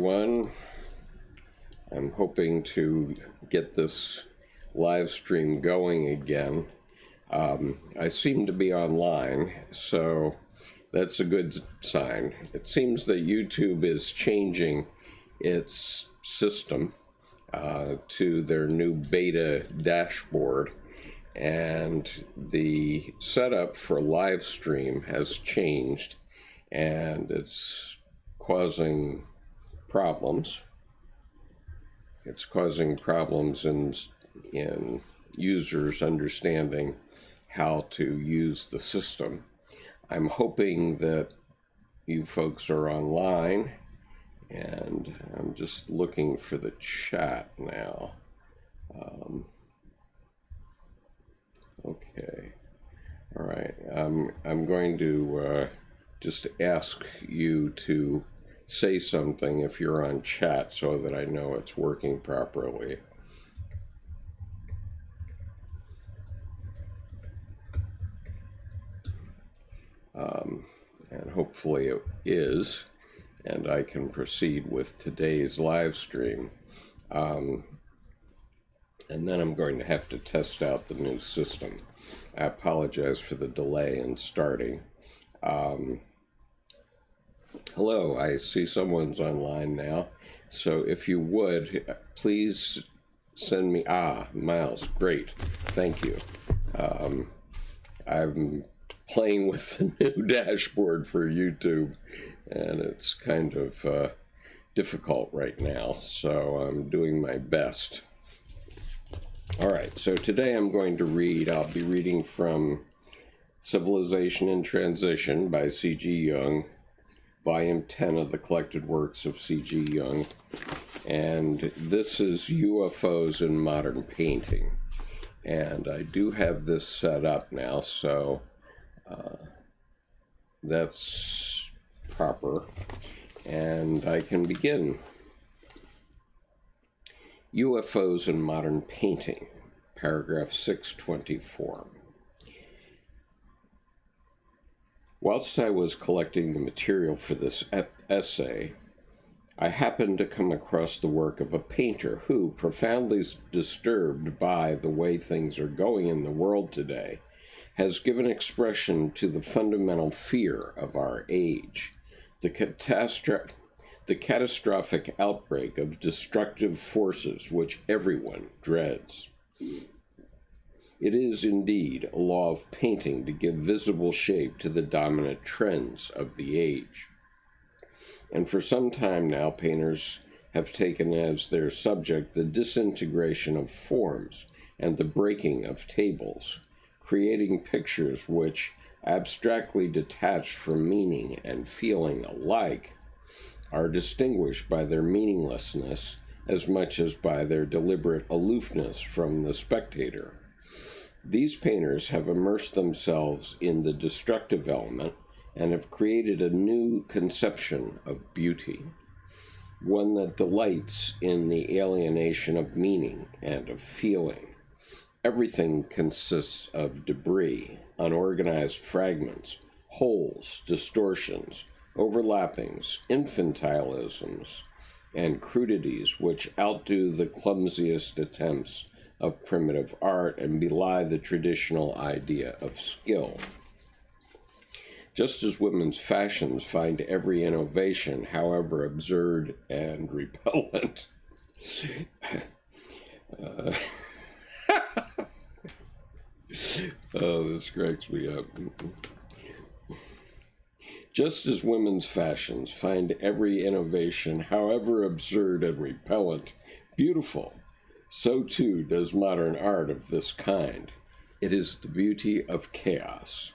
everyone. I'm hoping to get this live stream going again. I seem to be online, so that's a good sign. It seems that YouTube is changing its system to their new beta dashboard, and the setup for live stream has changed, and it's causing problems. It's causing problems in users understanding how to use the system. I'm hoping that you folks are online, and I'm just looking for the chat now. Okay. All right. I'm going to just ask you to say something if you're on chat so that I know it's working properly. And hopefully it is, and I can proceed with today's live stream. And then I'm going to have to test out the new system. I apologize for the delay in starting. Hello, I see someone's online now. So if you would, please send me, Miles, great, thank you. I'm playing with the new dashboard for YouTube, and it's kind of difficult right now, so I'm doing my best. All right, so today I'll be reading from Civilization in Transition by C.G. Jung, Volume 10 of the Collected Works of C.G. Jung, and this is UFOs in Modern Painting. And I do have this set up now, so that's proper, and I can begin. UFOs in Modern Painting, paragraph 624. Whilst I was collecting the material for this essay, I happened to come across the work of a painter who, profoundly disturbed by the way things are going in the world today, has given expression to the fundamental fear of our age, the catastrophic outbreak of destructive forces which everyone dreads. It is indeed a law of painting to give visible shape to the dominant trends of the age. And for some time now, painters have taken as their subject the disintegration of forms and the breaking of tables, creating pictures which, abstractly detached from meaning and feeling alike, are distinguished by their meaninglessness as much as by their deliberate aloofness from the spectator. These painters have immersed themselves in the destructive element and have created a new conception of beauty, one that delights in the alienation of meaning and of feeling. Everything consists of debris, unorganized fragments, holes, distortions, overlappings, infantilisms, and crudities which outdo the clumsiest attempts of primitive art and belie the traditional idea of skill. Just as women's fashions find every innovation, however absurd and repellent, oh, this cracks me up. Just as women's fashions find every innovation, however absurd and repellent, beautiful, so too does modern art of this kind. It is the beauty of chaos.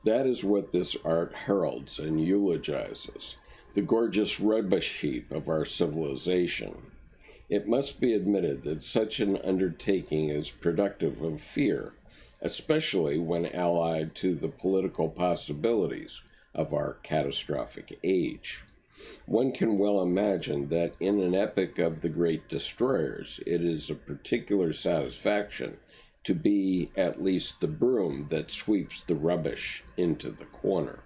That is what this art heralds and eulogizes, the gorgeous rubbish heap of our civilization. It must be admitted that such an undertaking is productive of fear, especially when allied to the political possibilities of our catastrophic age. One can well imagine that in an epoch of the great destroyers, it is a particular satisfaction to be at least the broom that sweeps the rubbish into the corner.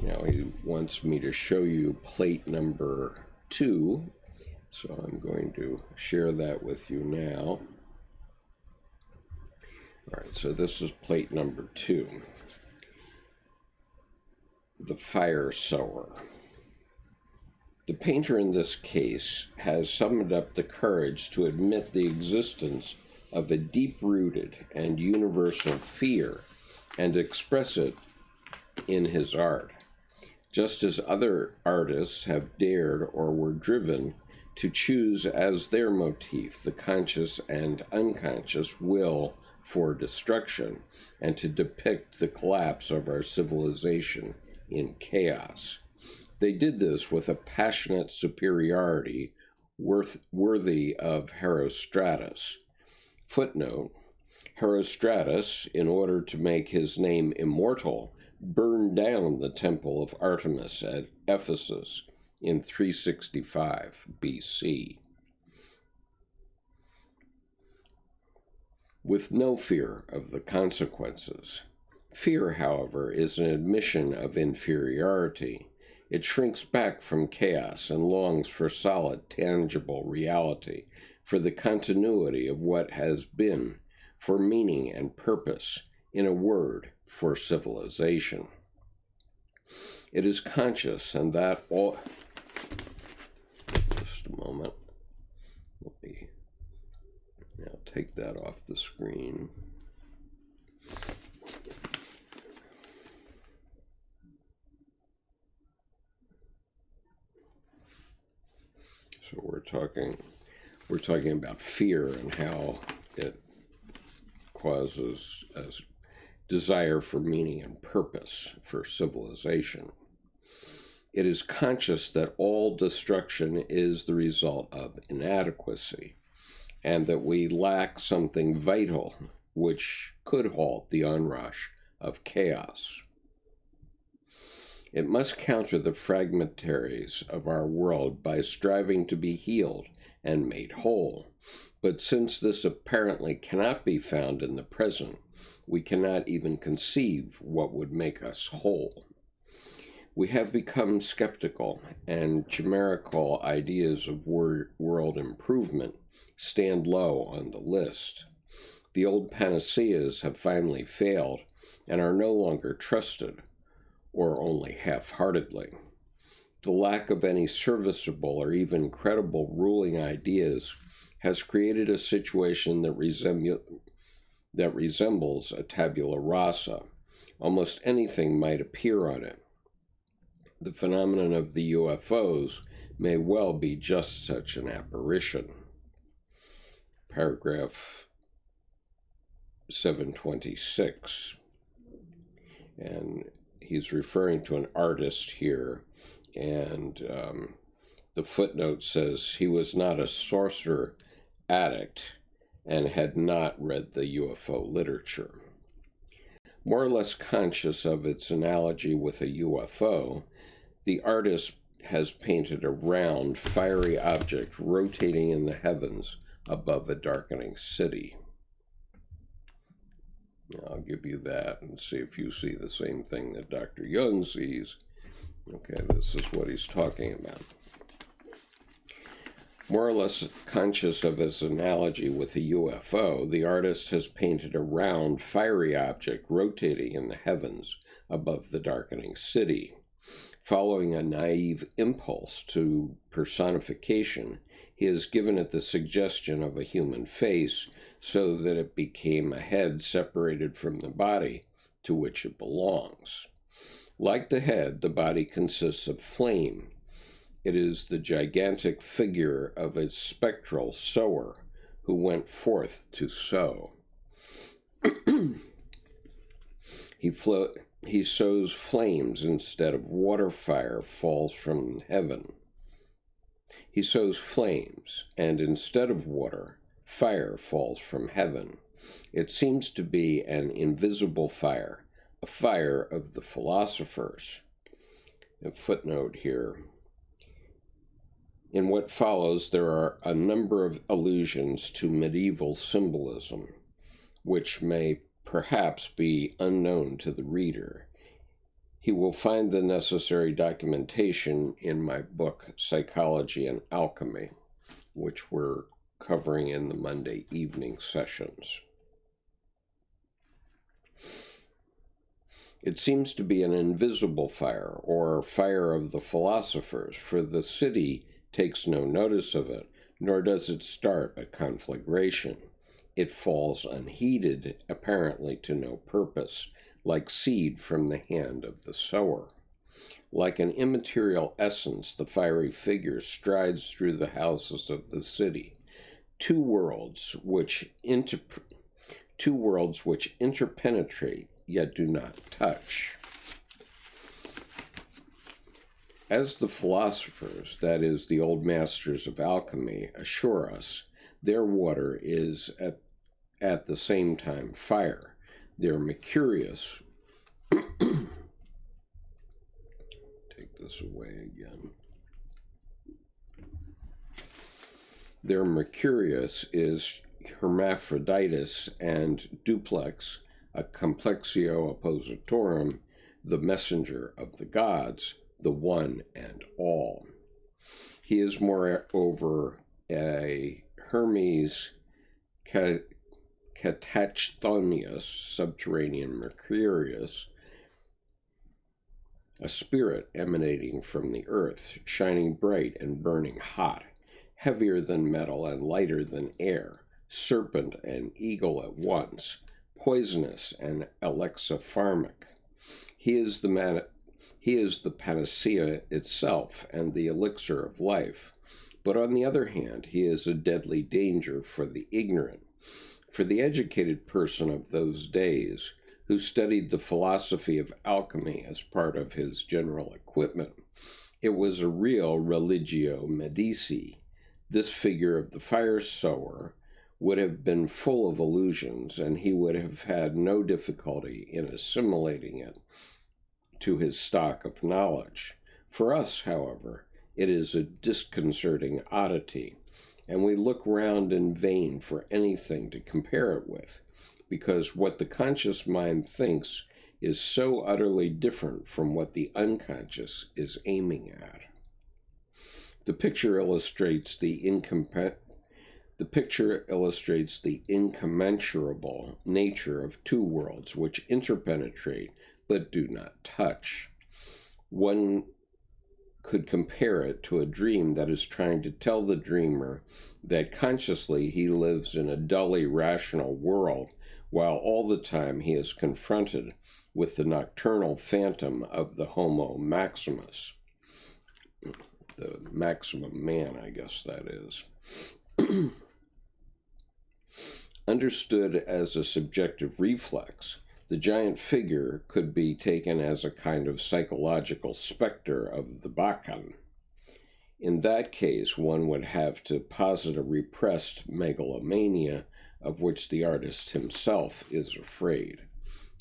Now he wants me to show you plate number 2, so I'm going to share that with you now. All right, so this is plate number 2. The fire sower. The painter in this case has summoned up the courage to admit the existence of a deep-rooted and universal fear and express it in his art, just as other artists have dared or were driven to choose as their motif the conscious and unconscious will for destruction and to depict the collapse of our civilization in chaos. They did this with a passionate superiority worthy of Herostratus. Footnote: Herostratus, in order to make his name immortal, burned down the temple of Artemis at Ephesus in 365 BC. With no fear of the consequences. Fear, however, is an admission of inferiority. It shrinks back from chaos and longs for solid, tangible reality, for the continuity of what has been, for meaning and purpose, in a word, for civilization. It is conscious, and that all... Just a moment. Let me now take that off the screen. So we're talking about fear and how it causes a desire for meaning and purpose for civilization. It is conscious that all destruction is the result of inadequacy, and that we lack something vital which could halt the onrush of chaos. It must counter the fragmentaries of our world by striving to be healed and made whole. But since this apparently cannot be found in the present, we cannot even conceive what would make us whole. We have become skeptical, and chimerical ideas of world improvement stand low on the list. The old panaceas have finally failed and are no longer trusted, or only half-heartedly. The lack of any serviceable or even credible ruling ideas has created a situation that resembles a tabula rasa. Almost anything might appear on it. The phenomenon of the UFOs may well be just such an apparition. Paragraph 726. And he's referring to an artist here, and the footnote says he was not a sorcerer addict and had not read the UFO literature. More or less conscious of its analogy with a UFO, the artist has painted a round, fiery object rotating in the heavens above a darkening city. I'll give you that and see if you see the same thing that Dr. Jung sees. Okay, this is what he's talking about. More or less conscious of his analogy with a UFO, the artist has painted a round, fiery object rotating in the heavens above the darkening city. Following a naive impulse to personification, he has given it the suggestion of a human face so that it became a head separated from the body to which it belongs. Like the head, the body consists of flame. It is the gigantic figure of a spectral sower who went forth to sow. He sows flames instead of water. Fire falls from heaven. He sows flames, and instead of water, fire falls from heaven. It seems to be an invisible fire, a fire of the philosophers. A footnote here. In what follows, there are a number of allusions to medieval symbolism, which may perhaps be unknown to the reader. He will find the necessary documentation in my book, Psychology and Alchemy, which we're covering in the Monday evening sessions. It seems to be an invisible fire, or fire of the philosophers, for the city takes no notice of it, nor does it start a conflagration. It falls unheeded, apparently to no purpose, like seed from the hand of the sower. Like an immaterial essence, the fiery figure strides through the houses of the city. Two worlds which interpenetrate yet do not touch. As the philosophers, that is, the old masters of alchemy, assure us, their water is at the same time fire. Their mercurius, take this away again. Their mercurius is hermaphroditus and duplex, a complexio oppositorum, the messenger of the gods, the one and all. He is moreover a Hermes catachthonius, subterranean mercurius, a spirit emanating from the earth, shining bright and burning hot, heavier than metal and lighter than air, serpent and eagle at once, poisonous and alexipharmic. He is the panacea itself and the elixir of life. But on the other hand, he is a deadly danger for the ignorant. For the educated person of those days, who studied the philosophy of alchemy as part of his general equipment, it was a real religio medici. This figure of the fire sower would have been full of illusions, and he would have had no difficulty in assimilating it to his stock of knowledge. For us, however, it is a disconcerting oddity, and we look round in vain for anything to compare it with, because what the conscious mind thinks is so utterly different from what the unconscious is aiming at. The picture illustrates the incommensurable nature of two worlds which interpenetrate but do not touch. One could compare it to a dream that is trying to tell the dreamer that consciously he lives in a dully rational world, while all the time he is confronted with the nocturnal phantom of the Homo Maximus. The maximum man, I guess that is. Understood as a subjective reflex, the giant figure could be taken as a kind of psychological specter of the Bacchae. In that case, one would have to posit a repressed megalomania of which the artist himself is afraid.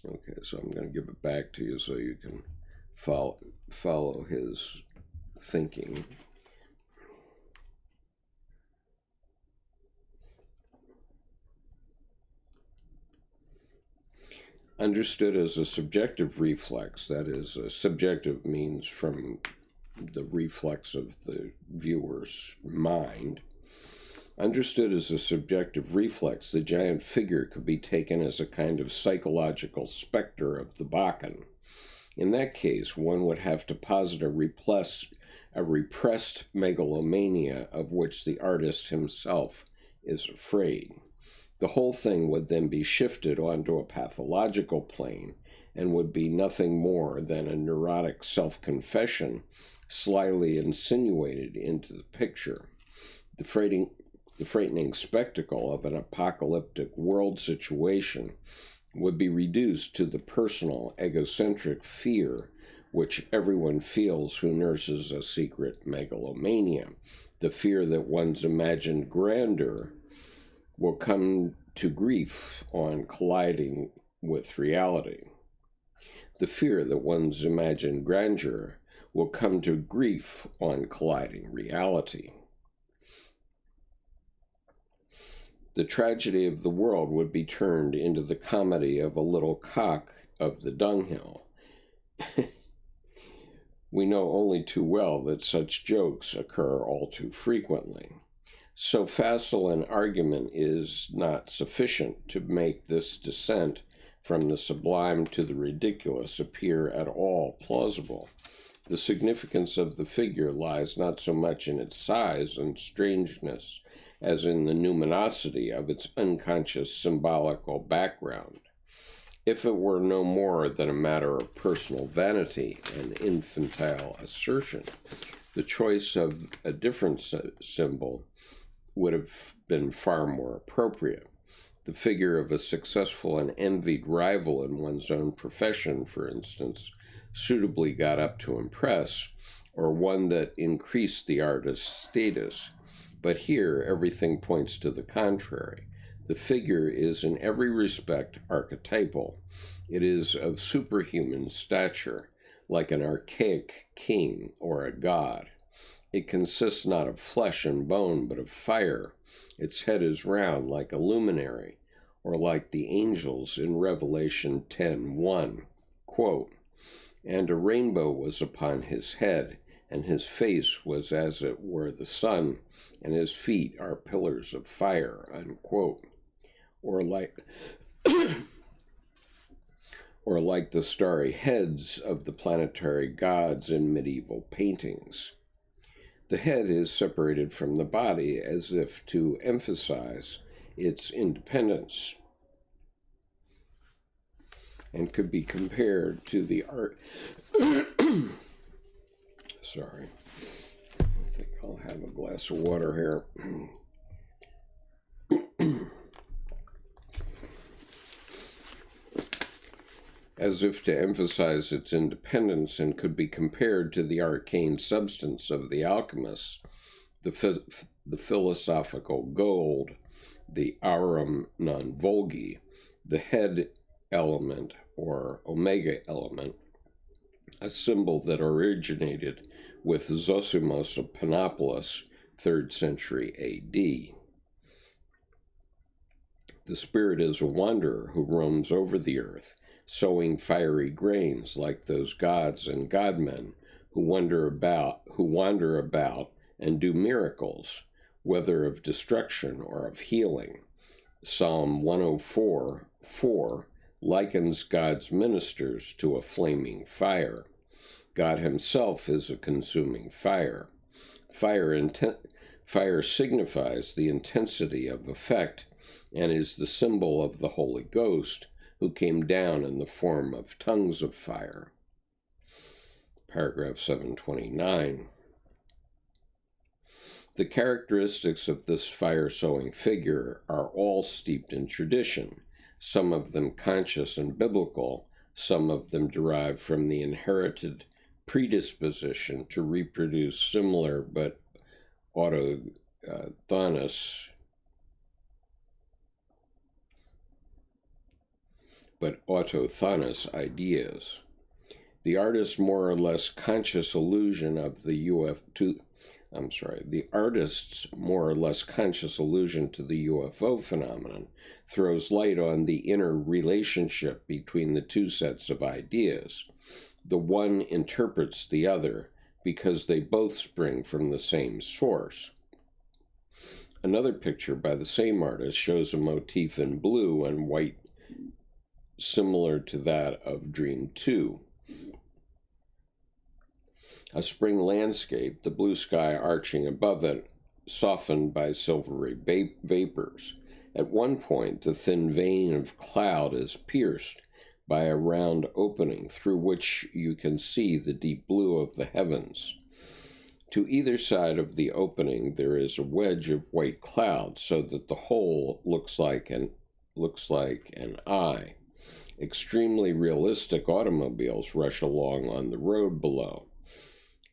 Okay, so I'm going to give it back to you so you can follow his thinking. Understood as a subjective reflex, that is, subjective means from the reflex of the viewer's mind. Understood as a subjective reflex, the giant figure could be taken as a kind of psychological specter of the Bacchae. In that case, one would have to posit a repressed megalomania of which the artist himself is afraid. The whole thing would then be shifted onto a pathological plane and would be nothing more than a neurotic self-confession slyly insinuated into the picture. The frightening spectacle of an apocalyptic world situation would be reduced to the personal, egocentric fear which everyone feels who nurses a secret megalomania, the fear that one's imagined grandeur will come to grief on colliding with reality. The fear that one's imagined grandeur will come to grief on colliding reality. The tragedy of the world would be turned into the comedy of a little cock of the dunghill. We know only too well that such jokes occur all too frequently. So facile an argument is not sufficient to make this descent from the sublime to the ridiculous appear at all plausible. The significance of the figure lies not so much in its size and strangeness as in the numinosity of its unconscious symbolical background. If it were no more than a matter of personal vanity and infantile assertion, the choice of a different symbol would have been far more appropriate. The figure of a successful and envied rival in one's own profession, for instance, suitably got up to impress, or one that increased the artist's status. But here, everything points to the contrary. The figure is in every respect archetypal. It is of superhuman stature, like an archaic king or a god. It consists not of flesh and bone, but of fire. Its head is round like a luminary, or like the angels in Revelation 10:1. Quote, "And a rainbow was upon his head, and his face was as it were the sun, and his feet are pillars of fire," unquote. Or like the starry heads of the planetary gods in medieval paintings. The head is separated from the body as if to emphasize its independence, and could be compared to the art. Sorry, I think I'll have a glass of water here. As if to emphasize its independence, and could be compared to the arcane substance of the alchemists, the philosophical gold, the aurum non vulgi, the head element or omega element, a symbol that originated with Zosimos of Annapolis, 3rd century A.D. The spirit is a wanderer who roams over the earth, sowing fiery grains like those gods and godmen who wander about and do miracles, whether of destruction or of healing. Psalm 104:4 likens God's ministers to a flaming fire. God himself is a consuming fire. Fire signifies the intensity of effect and is the symbol of the Holy Ghost, who came down in the form of tongues of fire. Paragraph 729. The characteristics of this fire-sowing figure are all steeped in tradition, some of them conscious and biblical, some of them derived from the inherited predisposition to reproduce similar but autochthonous ideas. The artist's more or less conscious allusion to the UFO phenomenon throws light on the inner relationship between the two sets of ideas. The one interprets the other because they both spring from the same source. Another picture by the same artist shows a motif in blue and white similar to that of Dream 2. A spring landscape, the blue sky arching above it, softened by silvery vapors. At one point, the thin vein of cloud is pierced by a round opening through which you can see the deep blue of the heavens. To either side of the opening, there is a wedge of white cloud, so that the whole looks like an eye. Extremely realistic automobiles rush along on the road below.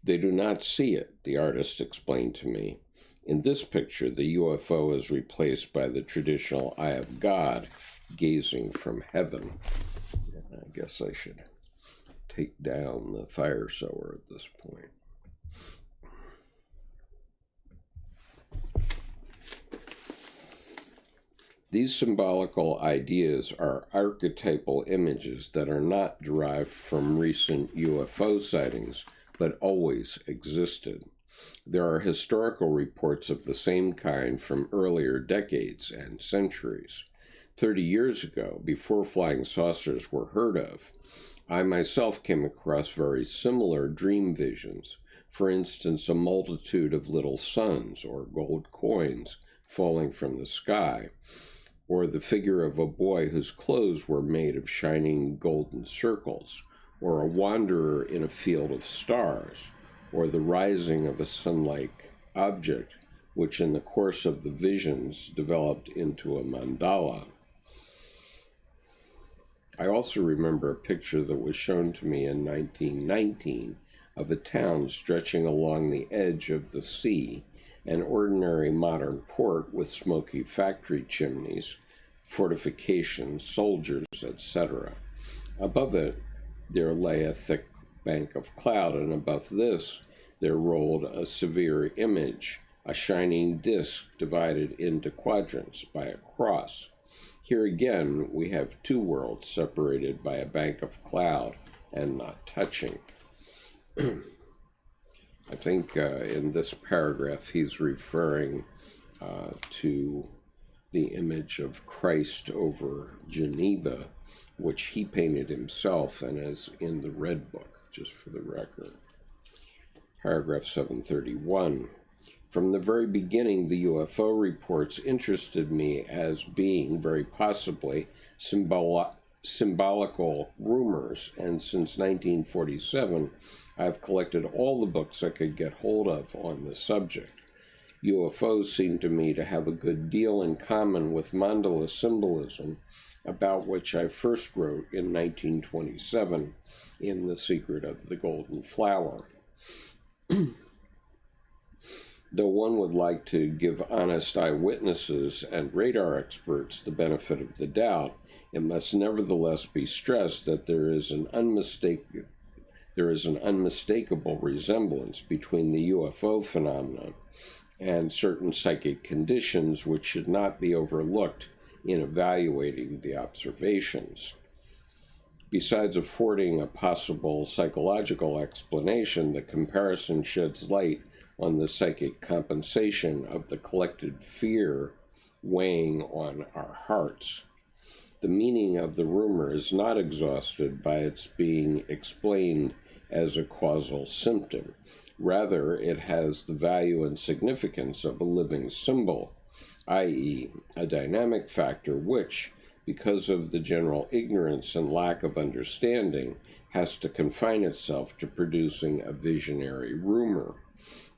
They do not see it, the artist explained to me. In this picture, the UFO is replaced by the traditional eye of God gazing from heaven. I guess I should take down the fire sower at this point. These symbolical ideas are archetypal images that are not derived from recent UFO sightings, but always existed. There are historical reports of the same kind from earlier decades and centuries. 30 years ago, before flying saucers were heard of, I myself came across very similar dream visions. For instance, a multitude of little suns or gold coins falling from the sky, or the figure of a boy whose clothes were made of shining golden circles, or a wanderer in a field of stars, or the rising of a sun-like object, which in the course of the visions developed into a mandala. I also remember a picture that was shown to me in 1919 of a town stretching along the edge of the sea, an ordinary modern port with smoky factory chimneys, fortifications, soldiers, etc. Above it, there lay a thick bank of cloud, and above this there rolled a severe image, a shining disk divided into quadrants by a cross. Here again we have two worlds separated by a bank of cloud and not touching. I think in this paragraph he's referring to the image of Christ over Geneva, which he painted himself and is in the Red Book, just for the record. Paragraph 731. From the very beginning, the UFO reports interested me as being, very possibly, symbolical rumors, and since 1947, I've collected all the books I could get hold of on the subject. UFOs seem to me to have a good deal in common with mandala symbolism, about which I first wrote in 1927 in The Secret of the Golden Flower. Though one would like to give honest eyewitnesses and radar experts the benefit of the doubt, it must nevertheless be stressed that there is an unmistakable resemblance between the UFO phenomenon and certain psychic conditions which should not be overlooked in evaluating the observations. Besides affording a possible psychological explanation, the comparison sheds light on the psychic compensation of the collected fear weighing on our hearts. The meaning of the rumor is not exhausted by its being explained as a causal symptom. Rather, it has the value and significance of a living symbol, i.e., a dynamic factor which, because of the general ignorance and lack of understanding, has to confine itself to producing a visionary rumor.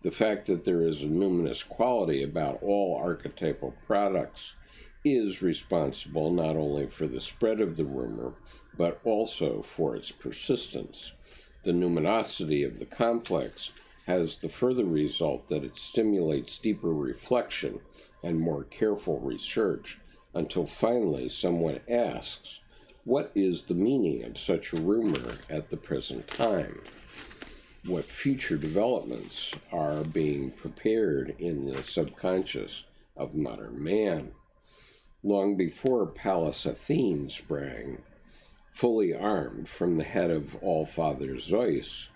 The fact that there is a numinous quality about all archetypal products is responsible not only for the spread of the rumor, but also for its persistence. The numinosity of the complex has the further result that it stimulates deeper reflection and more careful research, until finally someone asks, what is the meaning of such a rumor at the present time? What future developments are being prepared in the subconscious of modern man? Long before Pallas Athene sprang, fully armed, from the head of All-Father Zeus,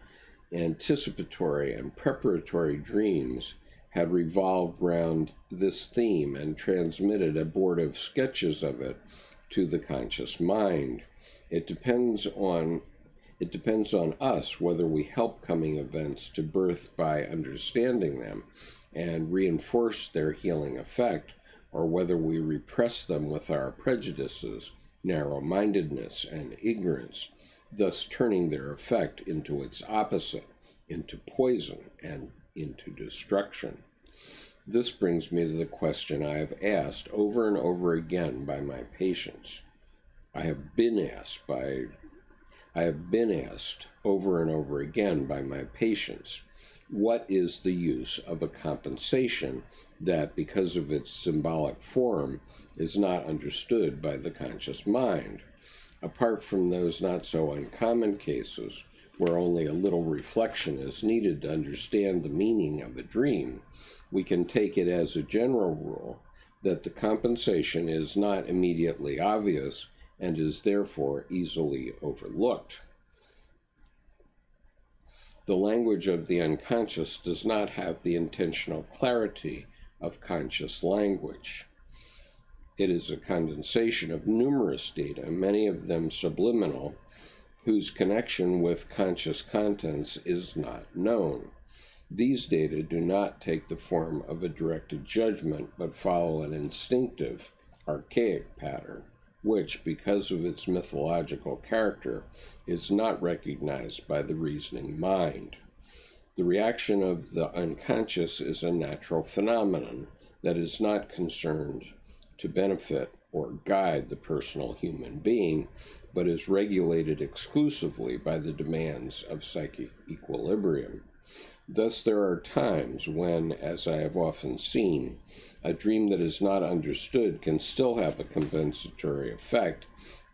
anticipatory and preparatory dreams had revolved round this theme and transmitted abortive sketches of it to the conscious mind. It depends on us whether we help coming events to birth by understanding them and reinforce their healing effect, or whether we repress them with our prejudices, narrow-mindedness, and ignorance, thus turning their effect into its opposite, into poison and into destruction. This brings me to the question I have asked over and over again by my patients. I have been asked over and over again by my patients, what is the use of a compensation that, because of its symbolic form, is not understood by the conscious mind? Apart from those not so uncommon cases where only a little reflection is needed to understand the meaning of a dream, we can take it as a general rule that the compensation is not immediately obvious and is therefore easily overlooked. The language of the unconscious does not have the intentional clarity of conscious language. It is a condensation of numerous data, many of them subliminal, whose connection with conscious contents is not known. These data do not take the form of a directed judgment, but follow an instinctive, archaic pattern, which, because of its mythological character, is not recognized by the reasoning mind. The reaction of the unconscious is a natural phenomenon that is not concerned to benefit or guide the personal human being, but is regulated exclusively by the demands of psychic equilibrium. Thus, there are times when, as I have often seen, a dream that is not understood can still have a compensatory effect,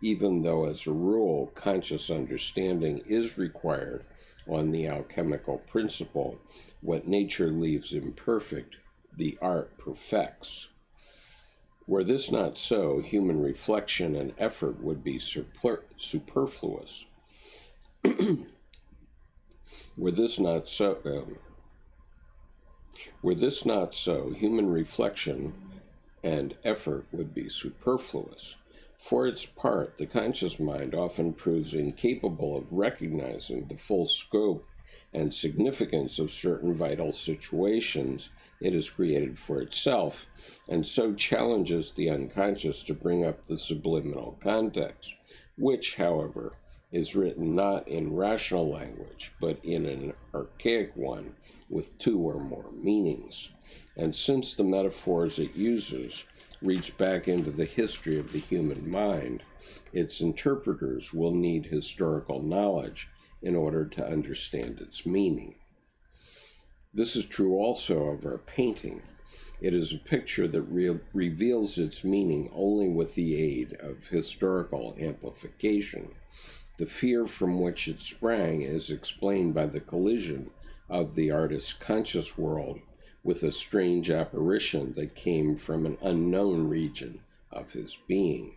even though, as a rule, conscious understanding is required on the alchemical principle: what nature leaves imperfect, the art perfects. Were this not so, human reflection and effort would be superfluous. Were this not so, human reflection and effort would be superfluous. For its part, the conscious mind often proves incapable of recognizing the full scope and significance of certain vital situations it has created for itself, and so challenges the unconscious to bring up the subliminal context, which, however, is written not in rational language, but in an archaic one with two or more meanings. And since the metaphors it uses reach back into the history of the human mind, its interpreters will need historical knowledge in order to understand its meaning. This is true also of our painting. It is a picture that reveals its meaning only with the aid of historical amplification. The fear from which it sprang is explained by the collision of the artist's conscious world with a strange apparition that came from an unknown region of his being.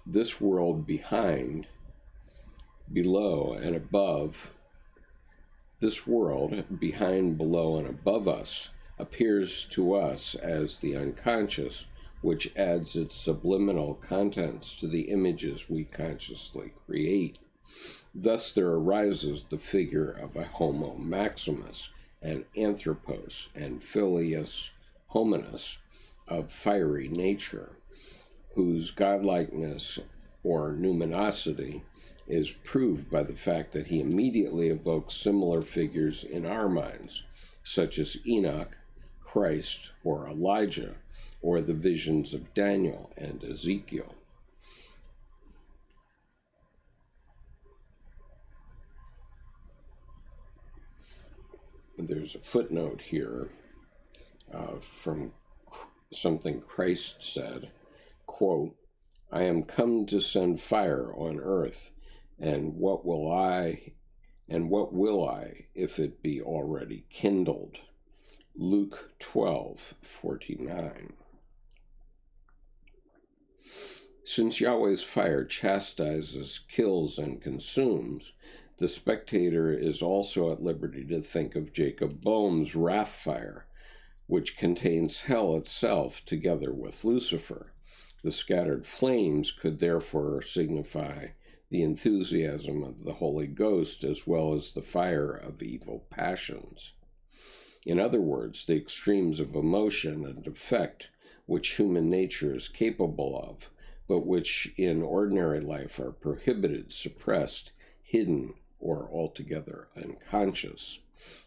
This world behind, below, and above us appears to us as the unconscious, which adds its subliminal contents to the images we consciously create. Thus there arises the figure of a Homo Maximus, an Anthropos, and Filius Hominis of fiery nature, whose godlikeness or numinosity is proved by the fact that he immediately evokes similar figures in our minds, such as Enoch, Christ, or Elijah, or the visions of Daniel and Ezekiel. There's a footnote here from something Christ said, quote, "I am come to send fire on earth, and what will I if it be already kindled?" Luke 12:49. Since Yahweh's fire chastises, kills, and consumes, the spectator is also at liberty to think of Jacob Boehm's wrath fire, which contains hell itself together with Lucifer. The scattered flames could therefore signify the enthusiasm of the Holy Ghost as well as the fire of evil passions. In other words, the extremes of emotion and affect which human nature is capable of, but which in ordinary life are prohibited, suppressed, hidden, or altogether unconscious.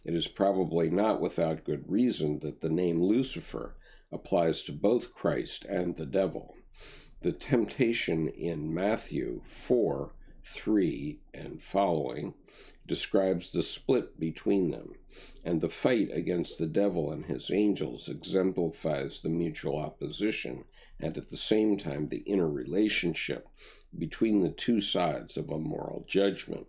It is probably not without good reason that the name Lucifer applies to both Christ and the devil. The temptation in Matthew 4:3 and following describes the split between them, and the fight against the devil and his angels exemplifies the mutual opposition and at the same time the interrelationship between the two sides of a moral judgment.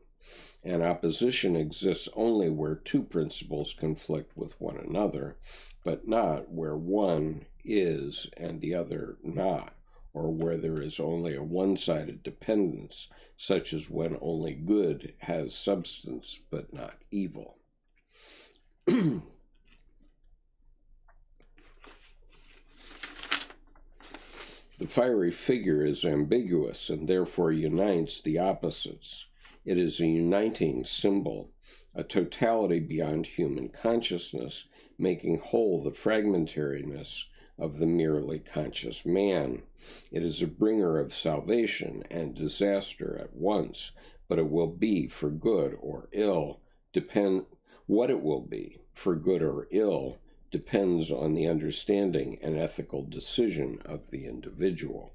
And opposition exists only where two principles conflict with one another, but not where one is and the other not, or where there is only a one-sided dependence, such as when only good has substance but not evil. The fiery figure is ambiguous and therefore unites the opposites. It is a uniting symbol, a totality beyond human consciousness, making whole the fragmentariness of the merely conscious man. It is a bringer of salvation and disaster at once, but it will be for good or ill. What it will be for good or ill depends on the understanding and ethical decision of the individual.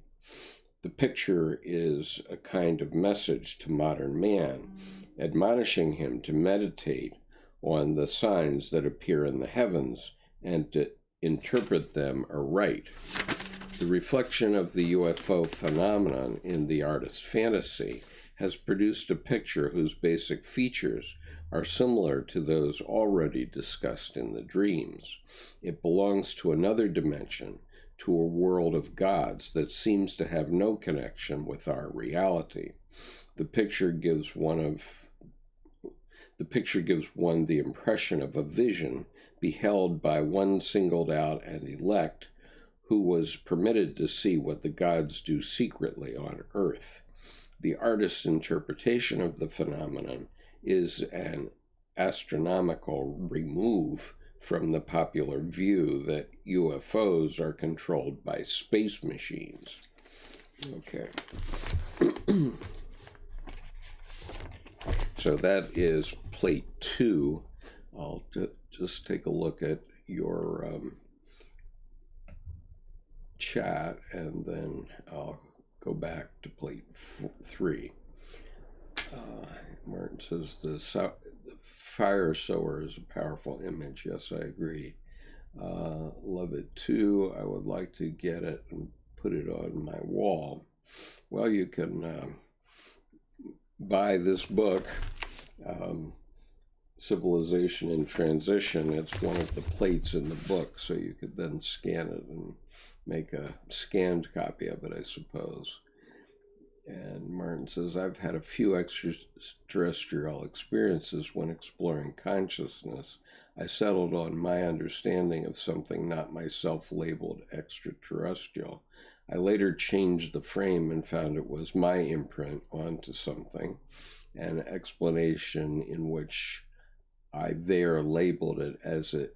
The picture is a kind of message to modern man, admonishing him to meditate on the signs that appear in the heavens and to interpret them aright. The reflection of the UFO phenomenon in the artist's fantasy has produced a picture whose basic features are similar to those already discussed in the dreams. It belongs to another dimension, to a world of gods that seems to have no connection with our reality. The picture gives one the impression of a vision beheld by one singled out and elect who was permitted to see what the gods do secretly on earth. The artist's interpretation of the phenomenon is an astronomical remove from the popular view that UFOs are controlled by space machines. Okay. So that is plate 2. I'll just take a look at your chat, and then I'll go back to plate 3. Martin says the fire sower is a powerful image. Yes, I agree. Love it too. I would like to get it and put it on my wall. Well, you can buy this book, Civilization in Transition. It's one of the plates in the book, so you could then scan it and make a scanned copy of it, I suppose. And Martin says, I've had a few extraterrestrial experiences when exploring consciousness. I settled on my understanding of something not myself labeled extraterrestrial. I later changed the frame and found it was my imprint onto something, an explanation in which I there labeled it as a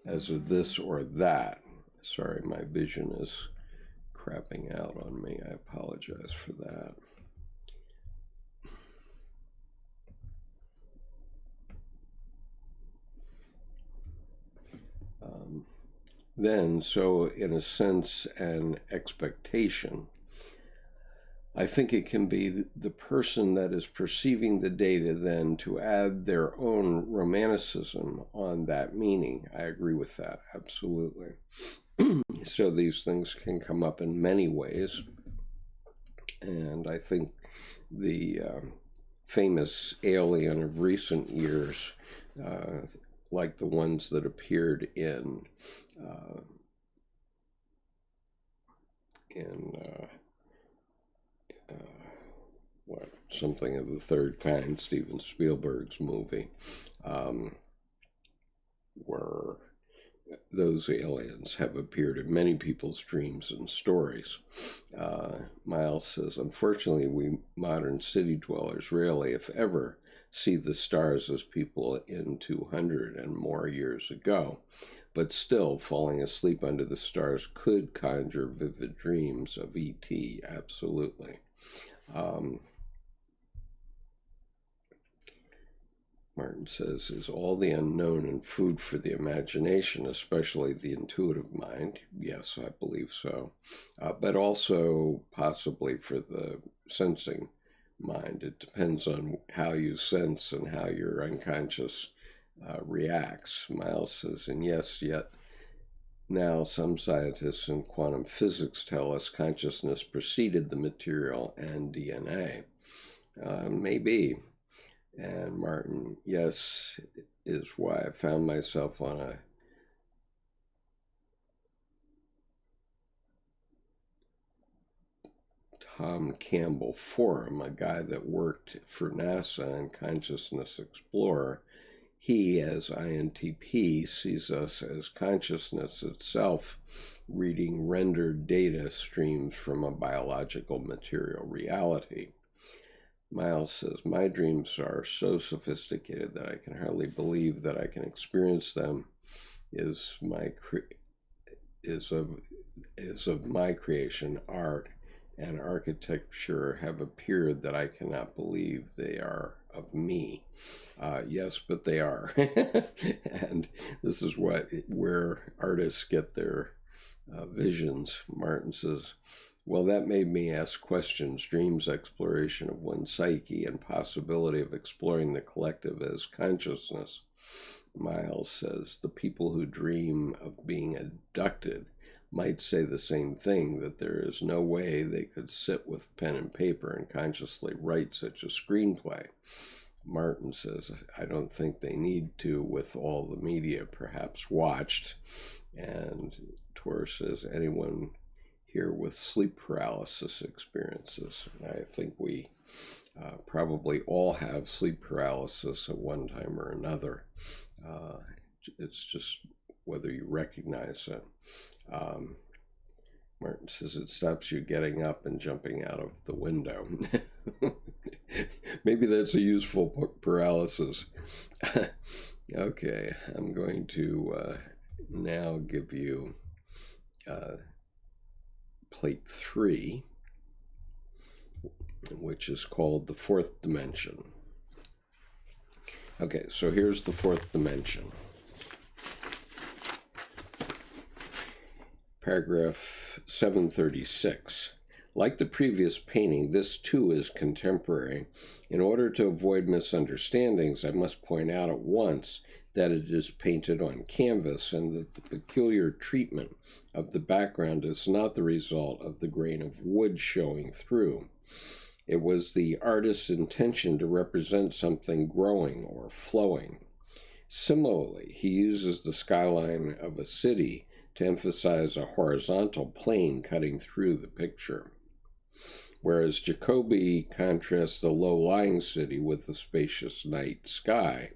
this or that. Sorry, my vision is crapping out on me. I apologize for that. So in a sense, an expectation. I think it can be the person that is perceiving the data then to add their own romanticism on that meaning. I agree with that, absolutely. So these things can come up in many ways. And I think the famous alien of recent years, like the ones that appeared in something of the third kind, Steven Spielberg's movie, where those aliens have appeared in many people's dreams and stories. Miles says, unfortunately, we modern city dwellers rarely, if ever, see the stars as people in 200 and more years ago. But still, falling asleep under the stars could conjure vivid dreams of E.T., absolutely. Martin says, is all the unknown and food for the imagination, especially the intuitive mind? Yes, I believe so. But also possibly for the sensing mind. It depends on how you sense and how your unconscious reacts. Miles says, and yes, yet now some scientists in quantum physics tell us consciousness preceded the material and DNA. Maybe. And Martin, yes, is why I found myself on a Tom Campbell Forum, a guy that worked for NASA and Consciousness Explorer. He, as INTP, sees us as consciousness itself, reading rendered data streams from a biological material reality. Miles says, my dreams are so sophisticated that I can hardly believe that I can experience them. Is of my creation. Art and architecture have appeared that I cannot believe they are of me. Yes, but they are. And this is where artists get their visions. Martin says, well, that made me ask questions. Dreams, exploration of one's psyche, and possibility of exploring the collective as consciousness. Miles says, the people who dream of being abducted might say the same thing, that there is no way they could sit with pen and paper and consciously write such a screenplay. Martin says, I don't think they need to with all the media perhaps watched. And Tor says, anyone here with sleep paralysis experiences? I think we probably all have sleep paralysis at one time or another. It's just whether you recognize it. Martin says it stops you getting up and jumping out of the window. Maybe that's a useful paralysis. Okay, I'm going to now give you plate 3, which is called the fourth dimension. Okay, so here's the fourth dimension. Paragraph 736. Like the previous painting, this too is contemporary. In order to avoid misunderstandings, I must point out at once that it is painted on canvas and that the peculiar treatment of the background is not the result of the grain of wood showing through. It was the artist's intention to represent something growing or flowing. Similarly, he uses the skyline of a city to emphasize a horizontal plane cutting through the picture. Whereas Jacobi contrasts the low-lying city with the spacious night sky,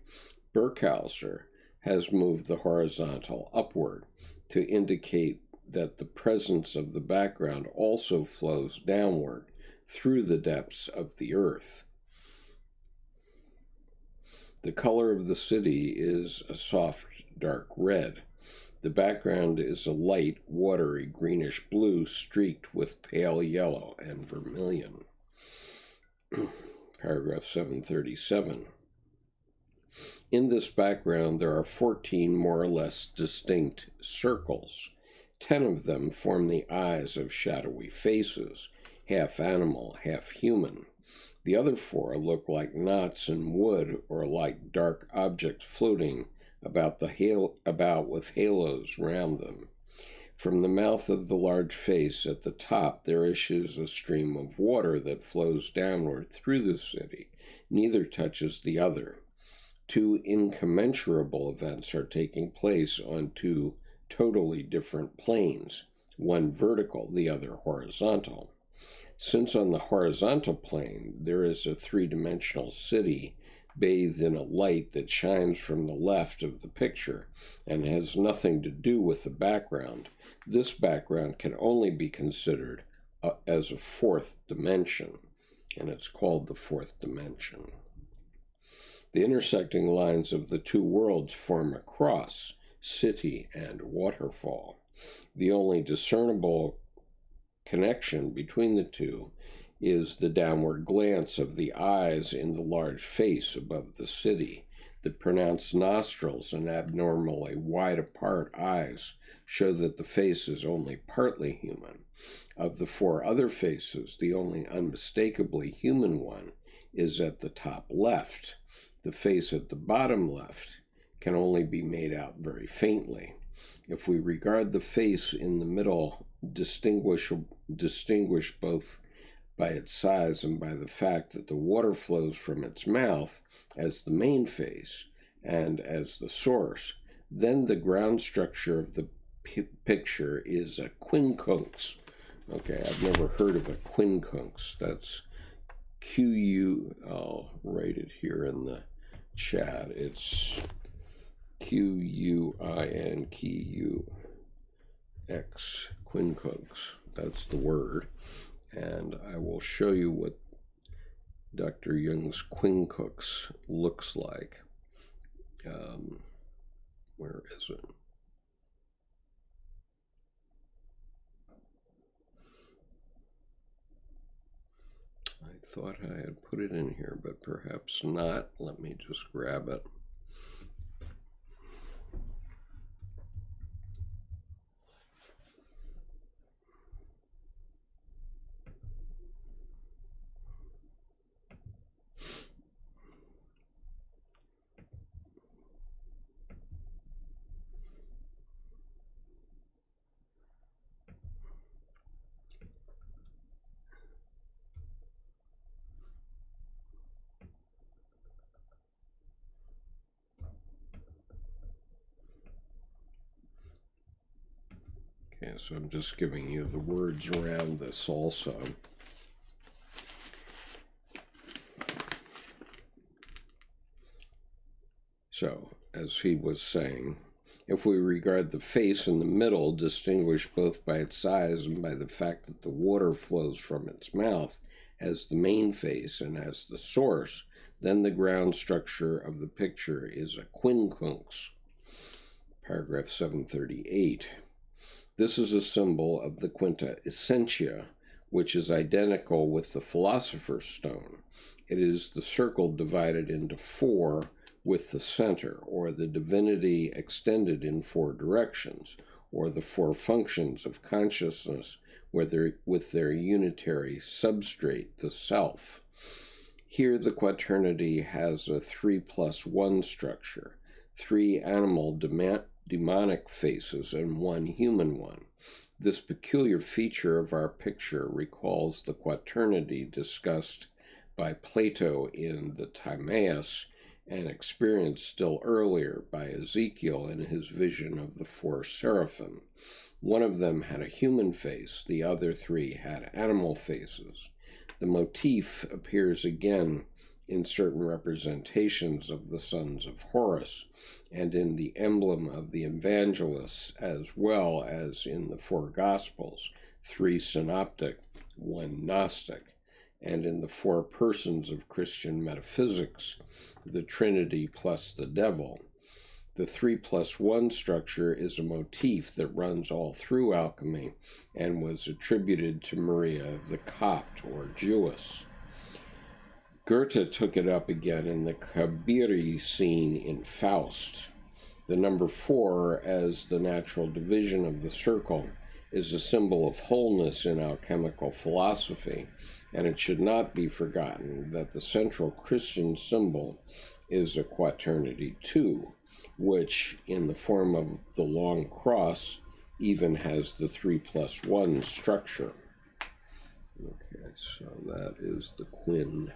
Burkhauser has moved the horizontal upward to indicate that the presence of the background also flows downward through the depths of the earth. The color of the city is a soft, dark red. The background is a light, watery, greenish-blue streaked with pale yellow and vermilion. Paragraph 737. In this background, there are 14 more or less distinct circles. 10 of them form the eyes of shadowy faces, half animal, half human. The other 4 look like knots in wood or like dark objects floating about with halos round them. From the mouth of the large face at the top, there issues a stream of water that flows downward through the city. Neither touches the other. 2 incommensurable events are taking place on 2 totally different planes, one vertical, the other horizontal. Since on the horizontal plane there is a 3-dimensional city bathed in a light that shines from the left of the picture and has nothing to do with the background, this background can only be considered as a 4th dimension, and it's called the 4th dimension. The intersecting lines of the 2 worlds form a cross, city and waterfall. The only discernible connection between the 2 is the downward glance of the eyes in the large face above the city. The pronounced nostrils and abnormally wide apart eyes show that the face is only partly human. Of the 4 other faces, the only unmistakably human one is at the top left. The face at the bottom left can only be made out very faintly. If we regard the face in the middle, distinguish both by its size and by the fact that the water flows from its mouth as the main face and as the source, then the ground structure of the picture is a quincunx, Okay, I've never heard of a quincunx. That's I'll write it here in the chat. It's Quincunx, quincunx. That's the word. And I will show you what Dr. Jung's quincunx looks like. Where is it? I thought I had put it in here, but perhaps not. Let me just grab it. Okay, so I'm just giving you the words around this also. So, as he was saying, if we regard the face in the middle, distinguished both by its size and by the fact that the water flows from its mouth as the main face and as the source, then the ground structure of the picture is a quincunx. Paragraph 738. This is a symbol of the quinta essentia, which is identical with the philosopher's stone. It is the circle divided into four with the center, or the divinity extended in four directions, or the four functions of consciousness with their unitary substrate, the self. Here the quaternity has a 3+1 structure, 3 animal demonic faces and 1 human one. This peculiar feature of our picture recalls the quaternity discussed by Plato in the Timaeus and experienced still earlier by Ezekiel in his vision of the 4 seraphim. One of them had a human face, the other 3 had animal faces. The motif appears again in certain representations of the sons of Horus, and in the emblem of the evangelists, as well as in the 4 Gospels, 3 synoptic, 1 Gnostic, and in the 4 persons of Christian metaphysics, the Trinity plus the devil. The 3+1 structure is a motif that runs all through alchemy and was attributed to Maria the Copt, or Jewess. Goethe took it up again in the Kabiri scene in Faust. The number 4, as the natural division of the circle, is a symbol of wholeness in alchemical philosophy, and it should not be forgotten that the central Christian symbol is a quaternity 2, which, in the form of the long cross, even has the 3+1 structure. Okay, so that is the quincunx.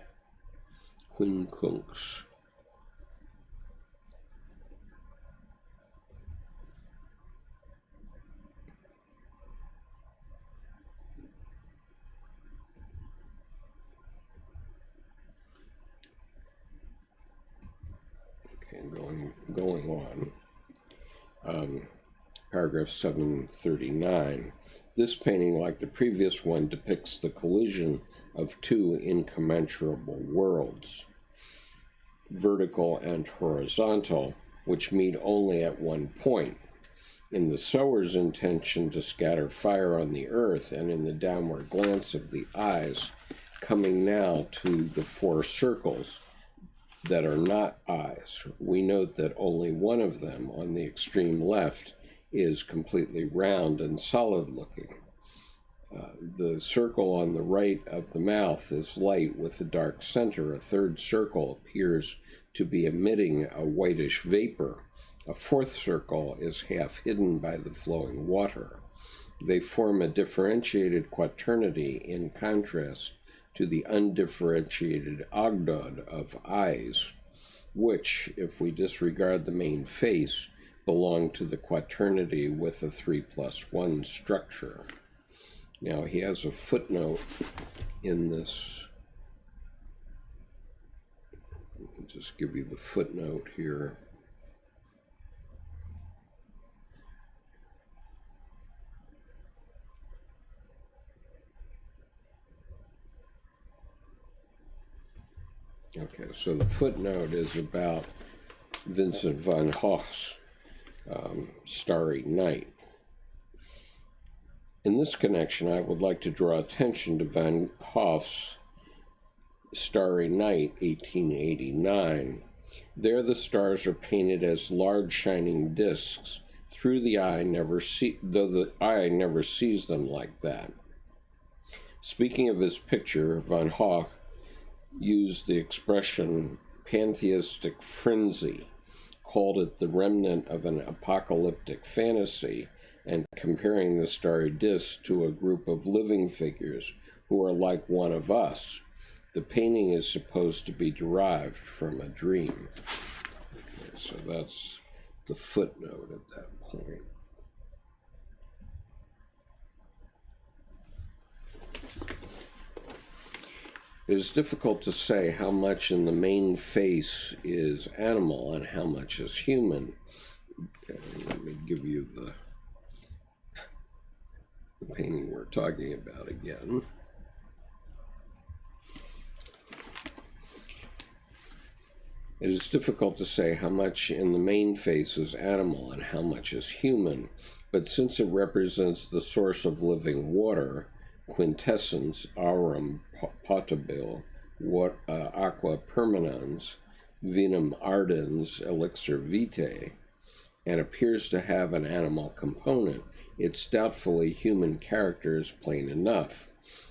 Okay, going on. Paragraph 739. This painting, like the previous one, depicts the collision of 2 incommensurable worlds, vertical and horizontal, which meet only at one point. In the sower's intention to scatter fire on the earth, and in the downward glance of the eyes, coming now to the 4 circles that are not eyes, we note that only one of them, on the extreme left, is completely round and solid-looking. The circle on the right of the mouth is light with a dark center. A third circle appears to be emitting a whitish vapor. A fourth circle is half hidden by the flowing water. They form a differentiated quaternity in contrast to the undifferentiated ogdod of eyes, which, if we disregard the main face, belong to the quaternity with a 3+1 structure. Now, he has a footnote in this. I'll just give you the footnote here. Okay, so the footnote is about Vincent van Gogh's Starry Night. In this connection, I would like to draw attention to Van Gogh's Starry Night, 1889. There the stars are painted as large shining discs, though the eye never sees them like that. Speaking of his picture, Van Gogh used the expression pantheistic frenzy, called it the remnant of an apocalyptic fantasy, and comparing the starry discs to a group of living figures who are like one of us. The painting is supposed to be derived from a dream. Okay, so that's the footnote at that point. It is difficult to say how much in the main face is animal and how much is human. Let me give you the painting we're talking about again. It is difficult to say how much in the main face is animal and how much is human, but since it represents the source of living water, quintessence aurum potable, aqua permanens, vinum ardens, elixir vitae, and appears to have an animal component, its doubtfully human character is plain enough.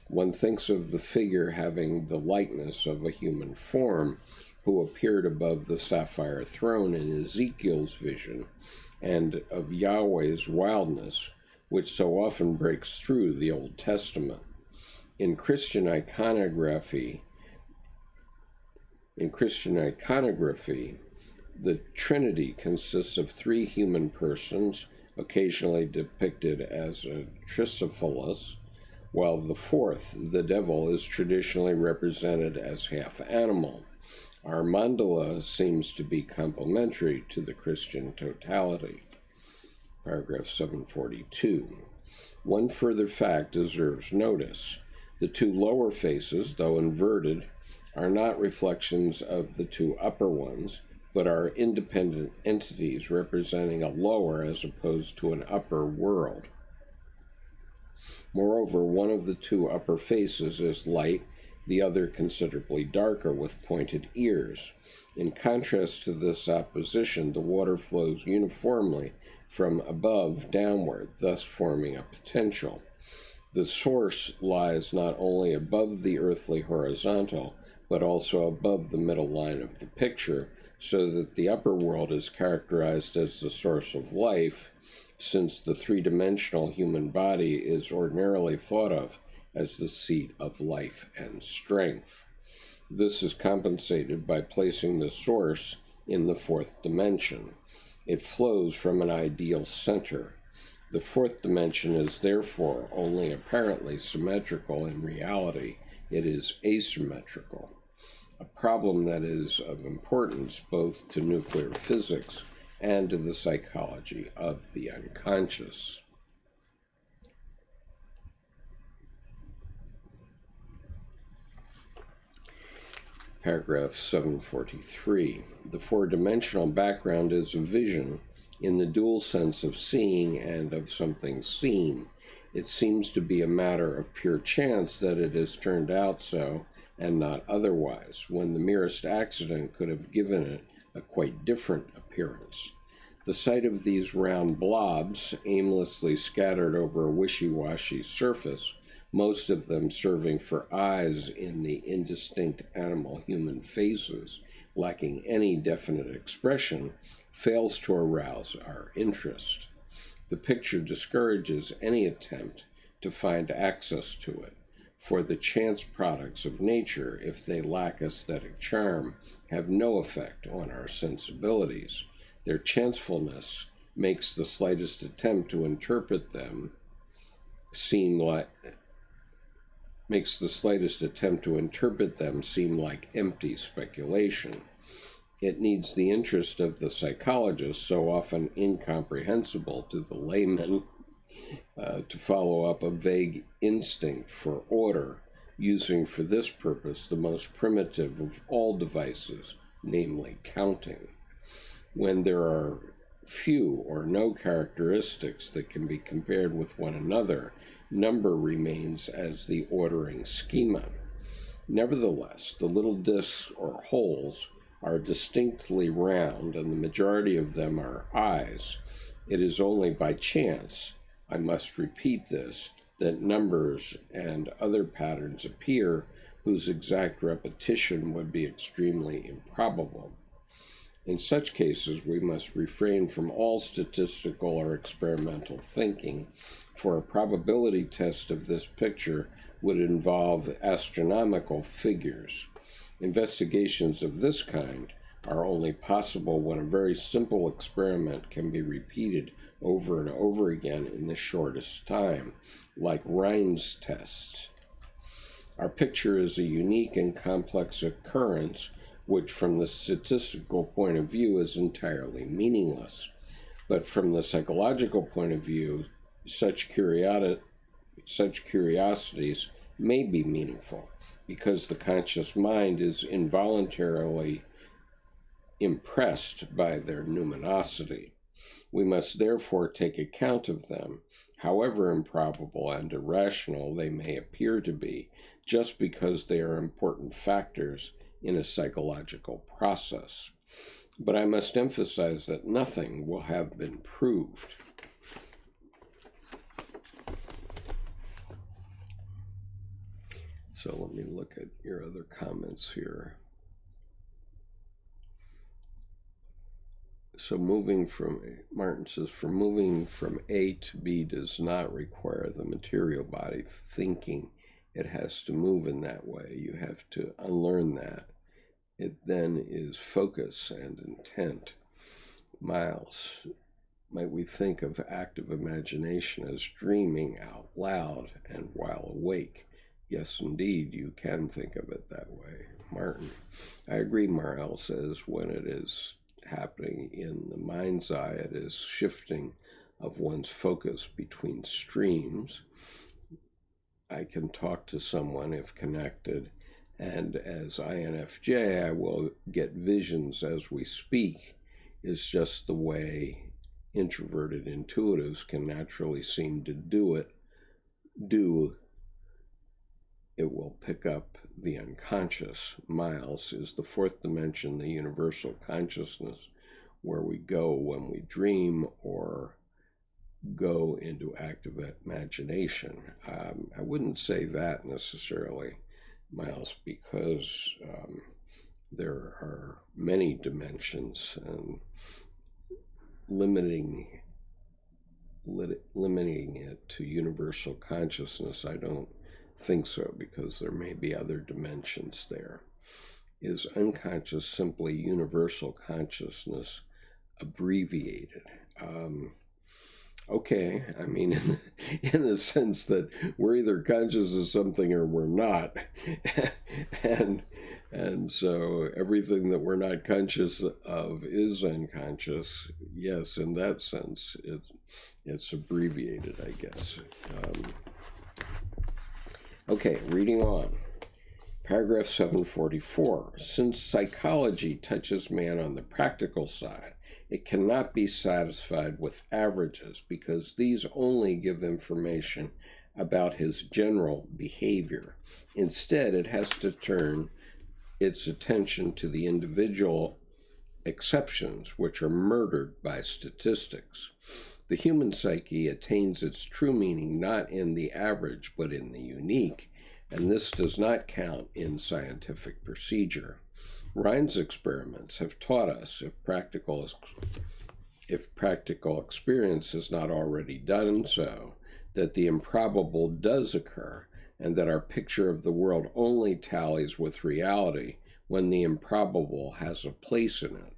One thinks of the figure having the likeness of a human form, who appeared above the sapphire throne in Ezekiel's vision, and of Yahweh's wildness, which so often breaks through the Old Testament. In Christian iconography, the Trinity consists of three human persons, occasionally depicted as a tricephalus, while the fourth, the devil, is traditionally represented as half animal. Our mandala seems to be complementary to the Christian totality. Paragraph 742. One further fact deserves notice. The two lower faces, though inverted, are not reflections of the two upper ones, but are independent entities representing a lower as opposed to an upper world. Moreover, one of the two upper faces is light, the other considerably darker with pointed ears. In contrast to this opposition, the water flows uniformly from above downward, thus forming a potential. The source lies not only above the earthly horizontal, but also above the middle line of the picture, so that the upper world is characterized as the source of life, since the three-dimensional human body is ordinarily thought of as the seat of life and strength. This is compensated by placing the source in the fourth dimension. It flows from an ideal center. The fourth dimension is therefore only apparently symmetrical. In reality, it is asymmetrical, a problem that is of importance both to nuclear physics and to the psychology of the unconscious. Paragraph 743. The four-dimensional background is a vision in the dual sense of seeing and of something seen. It seems to be a matter of pure chance that it has turned out so and not otherwise, when the merest accident could have given it a quite different appearance. The sight of these round blobs, aimlessly scattered over a wishy-washy surface, most of them serving for eyes in the indistinct animal-human faces, lacking any definite expression, fails to arouse our interest. The picture discourages any attempt to find access to it, for the chance products of nature, if they lack aesthetic charm, have no effect on our sensibilities. Their chancefulness makes the slightest attempt to interpret them makes the slightest attempt to interpret them seem like empty speculation. It needs the interest of the psychologist, so often incomprehensible to the layman, to follow up a vague instinct for order, using for this purpose the most primitive of all devices, namely counting. When there are few or no characteristics that can be compared with one another, number remains as the ordering schema. Nevertheless, the little discs or holes are distinctly round, and the majority of them are eyes. It is only by chance, I must repeat this, that numbers and other patterns appear whose exact repetition would be extremely improbable. In such cases, we must refrain from all statistical or experimental thinking, for a probability test of this picture would involve astronomical figures. Investigations of this kind are only possible when a very simple experiment can be repeated over and over again in the shortest time, like Rhine's tests. Our picture is a unique and complex occurrence which from the statistical point of view is entirely meaningless. But from the psychological point of view, such curiosities may be meaningful, because the conscious mind is involuntarily impressed by their numinosity. We must therefore take account of them, however improbable and irrational they may appear to be, just because they are important factors in a psychological process. But I must emphasize that nothing will have been proved. So let me look at your other comments here. So Martin says, for moving from A to B does not require the material body thinking it has to move in that way. You have to unlearn that. It then is focus and intent. Miles, might we think of active imagination as dreaming out loud and while awake? Yes, indeed, you can think of it that way. Martin, I agree, Miles says, when it is happening in the mind's eye, it is shifting of one's focus between streams. I can talk to someone if connected, and as INFJ, I will get visions as we speak. Is just the way introverted intuitives can naturally seem to do. It will pick up the unconscious. Miles, is the fourth dimension the universal consciousness where we go when we dream or go into active imagination? I wouldn't say that necessarily, Miles, because there are many dimensions, and limiting it to universal consciousness, I don't think so, because there may be other dimensions there. Is unconscious simply universal consciousness abbreviated? Okay, I mean, in the sense that we're either conscious of something or we're not. and so everything that we're not conscious of is unconscious. Yes, in that sense, it's abbreviated, I guess. Okay, reading on. Paragraph 744. Since psychology touches man on the practical side, it cannot be satisfied with averages because these only give information about his general behavior. Instead, it has to turn its attention to the individual exceptions, which are murdered by statistics. The human psyche attains its true meaning not in the average, but in the unique, and this does not count in scientific procedure. Rhine's experiments have taught us, if practical experience has not already done so, that the improbable does occur, and that our picture of the world only tallies with reality when the improbable has a place in it.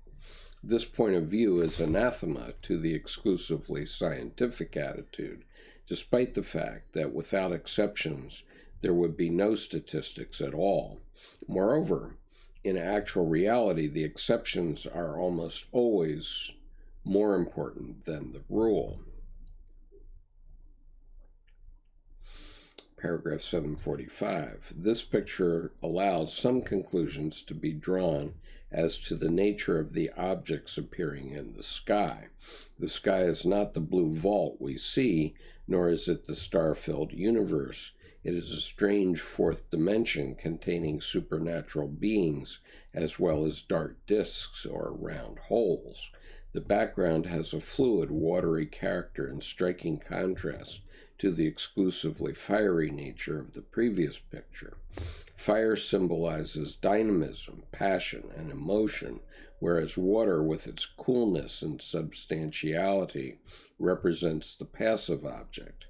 This point of view is anathema to the exclusively scientific attitude, despite the fact that without exceptions, there would be no statistics at all. Moreover, in actual reality, the exceptions are almost always more important than the rule. Paragraph 745. This picture allows some conclusions to be drawn as to the nature of the objects appearing in the sky. The sky is not the blue vault we see, nor is it the star-filled universe. It is a strange fourth dimension containing supernatural beings, as well as dark disks or round holes. The background has a fluid, watery character in striking contrast to the exclusively fiery nature of the previous picture. Fire symbolizes dynamism, passion, and emotion, whereas water, with its coolness and substantiality, represents the passive object,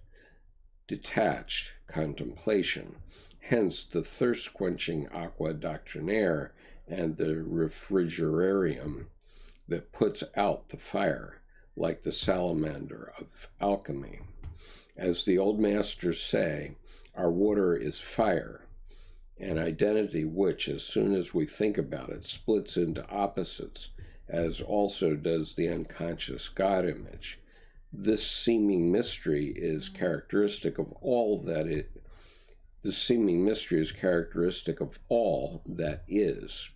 detached contemplation. Hence the thirst-quenching aqua doctrinaire and the refrigerarium that puts out the fire, like the salamander of alchemy. As the old masters say, our water is fire, an identity which, as soon as we think about it, splits into opposites, as also does the unconscious God image. This seeming mystery is characteristic of all that is.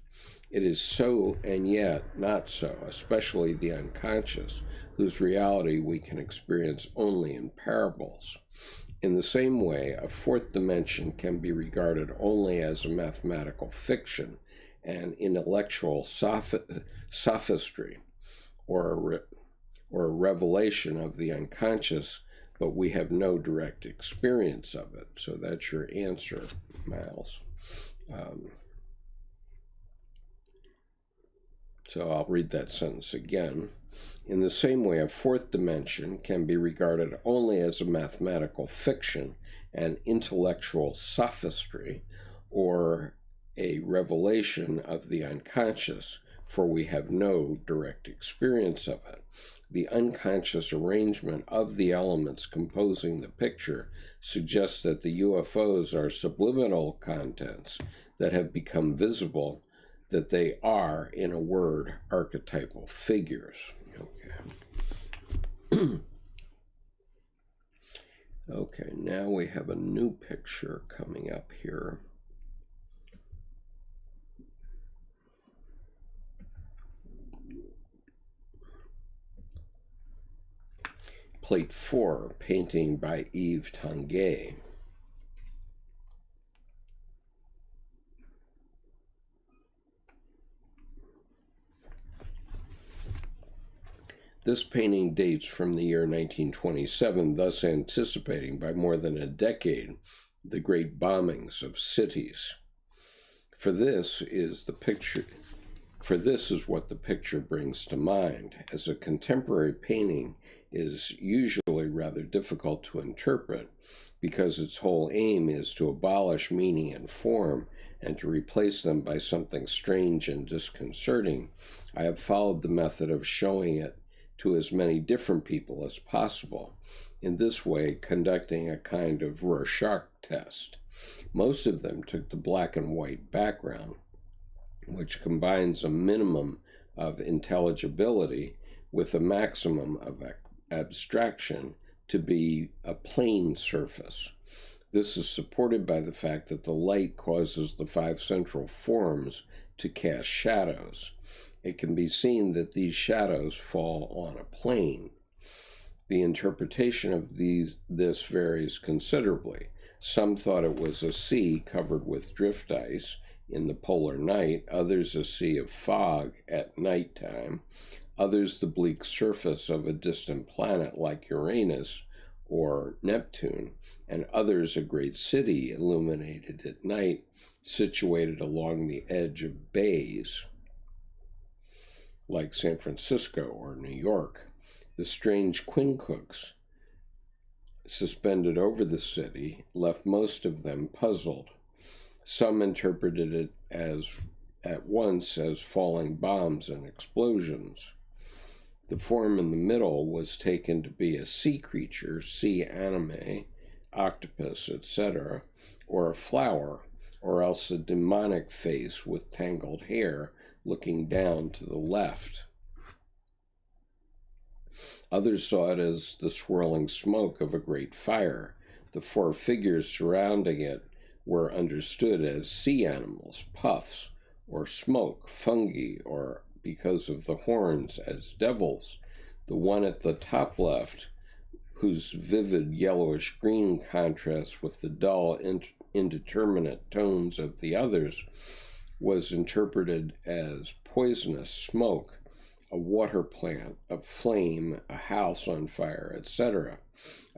It is so and yet not so, especially the unconscious, whose reality we can experience only in parables. In the same way, a fourth dimension can be regarded only as a mathematical fiction, an intellectual sophistry, or a revelation of the unconscious, but we have no direct experience of it. So that's your answer, Miles. So I'll read that sentence again. In the same way, a fourth dimension can be regarded only as a mathematical fiction, an intellectual sophistry, or a revelation of the unconscious, for we have no direct experience of it. The unconscious arrangement of the elements composing the picture suggests that the UFOs are subliminal contents that have become visible, that they are, in a word, archetypal figures. Okay. Okay, now we have a new picture coming up here. Plate 4, painting by Yves Tong. This painting dates from the year 1927, thus anticipating by more than a decade the great bombings of cities. For this is what the picture brings to mind. As a contemporary painting is usually rather difficult to interpret because its whole aim is to abolish meaning and form and to replace them by something strange and disconcerting, I have followed the method of showing it to as many different people as possible, in this way conducting a kind of Rorschach test. Most of them took the black and white background, which combines a minimum of intelligibility with a maximum of abstraction to be a plane surface. This is supported by the fact that the light causes the 5 central forms to cast shadows. It can be seen that these shadows fall on a plane. The interpretation of this varies considerably. Some thought it was a sea covered with drift ice in the polar night, others a sea of fog at nighttime, others the bleak surface of a distant planet like Uranus or Neptune, and others a great city illuminated at night, situated along the edge of bays like San Francisco or New York. The strange quincunx suspended over the city left most of them puzzled. Some interpreted it at once as falling bombs and explosions. The form in the middle was taken to be a sea creature, sea anime, octopus, etc., or a flower, or else a demonic face with tangled hair looking down to the left. Others saw it as the swirling smoke of a great fire. The four figures surrounding it were understood as sea animals, puffs, or smoke, fungi, or, because of the horns, as devils. The one at the top left, whose vivid yellowish-green contrasts with the dull, indeterminate tones of the others, was interpreted as poisonous smoke, a water plant, a flame, a house on fire, etc.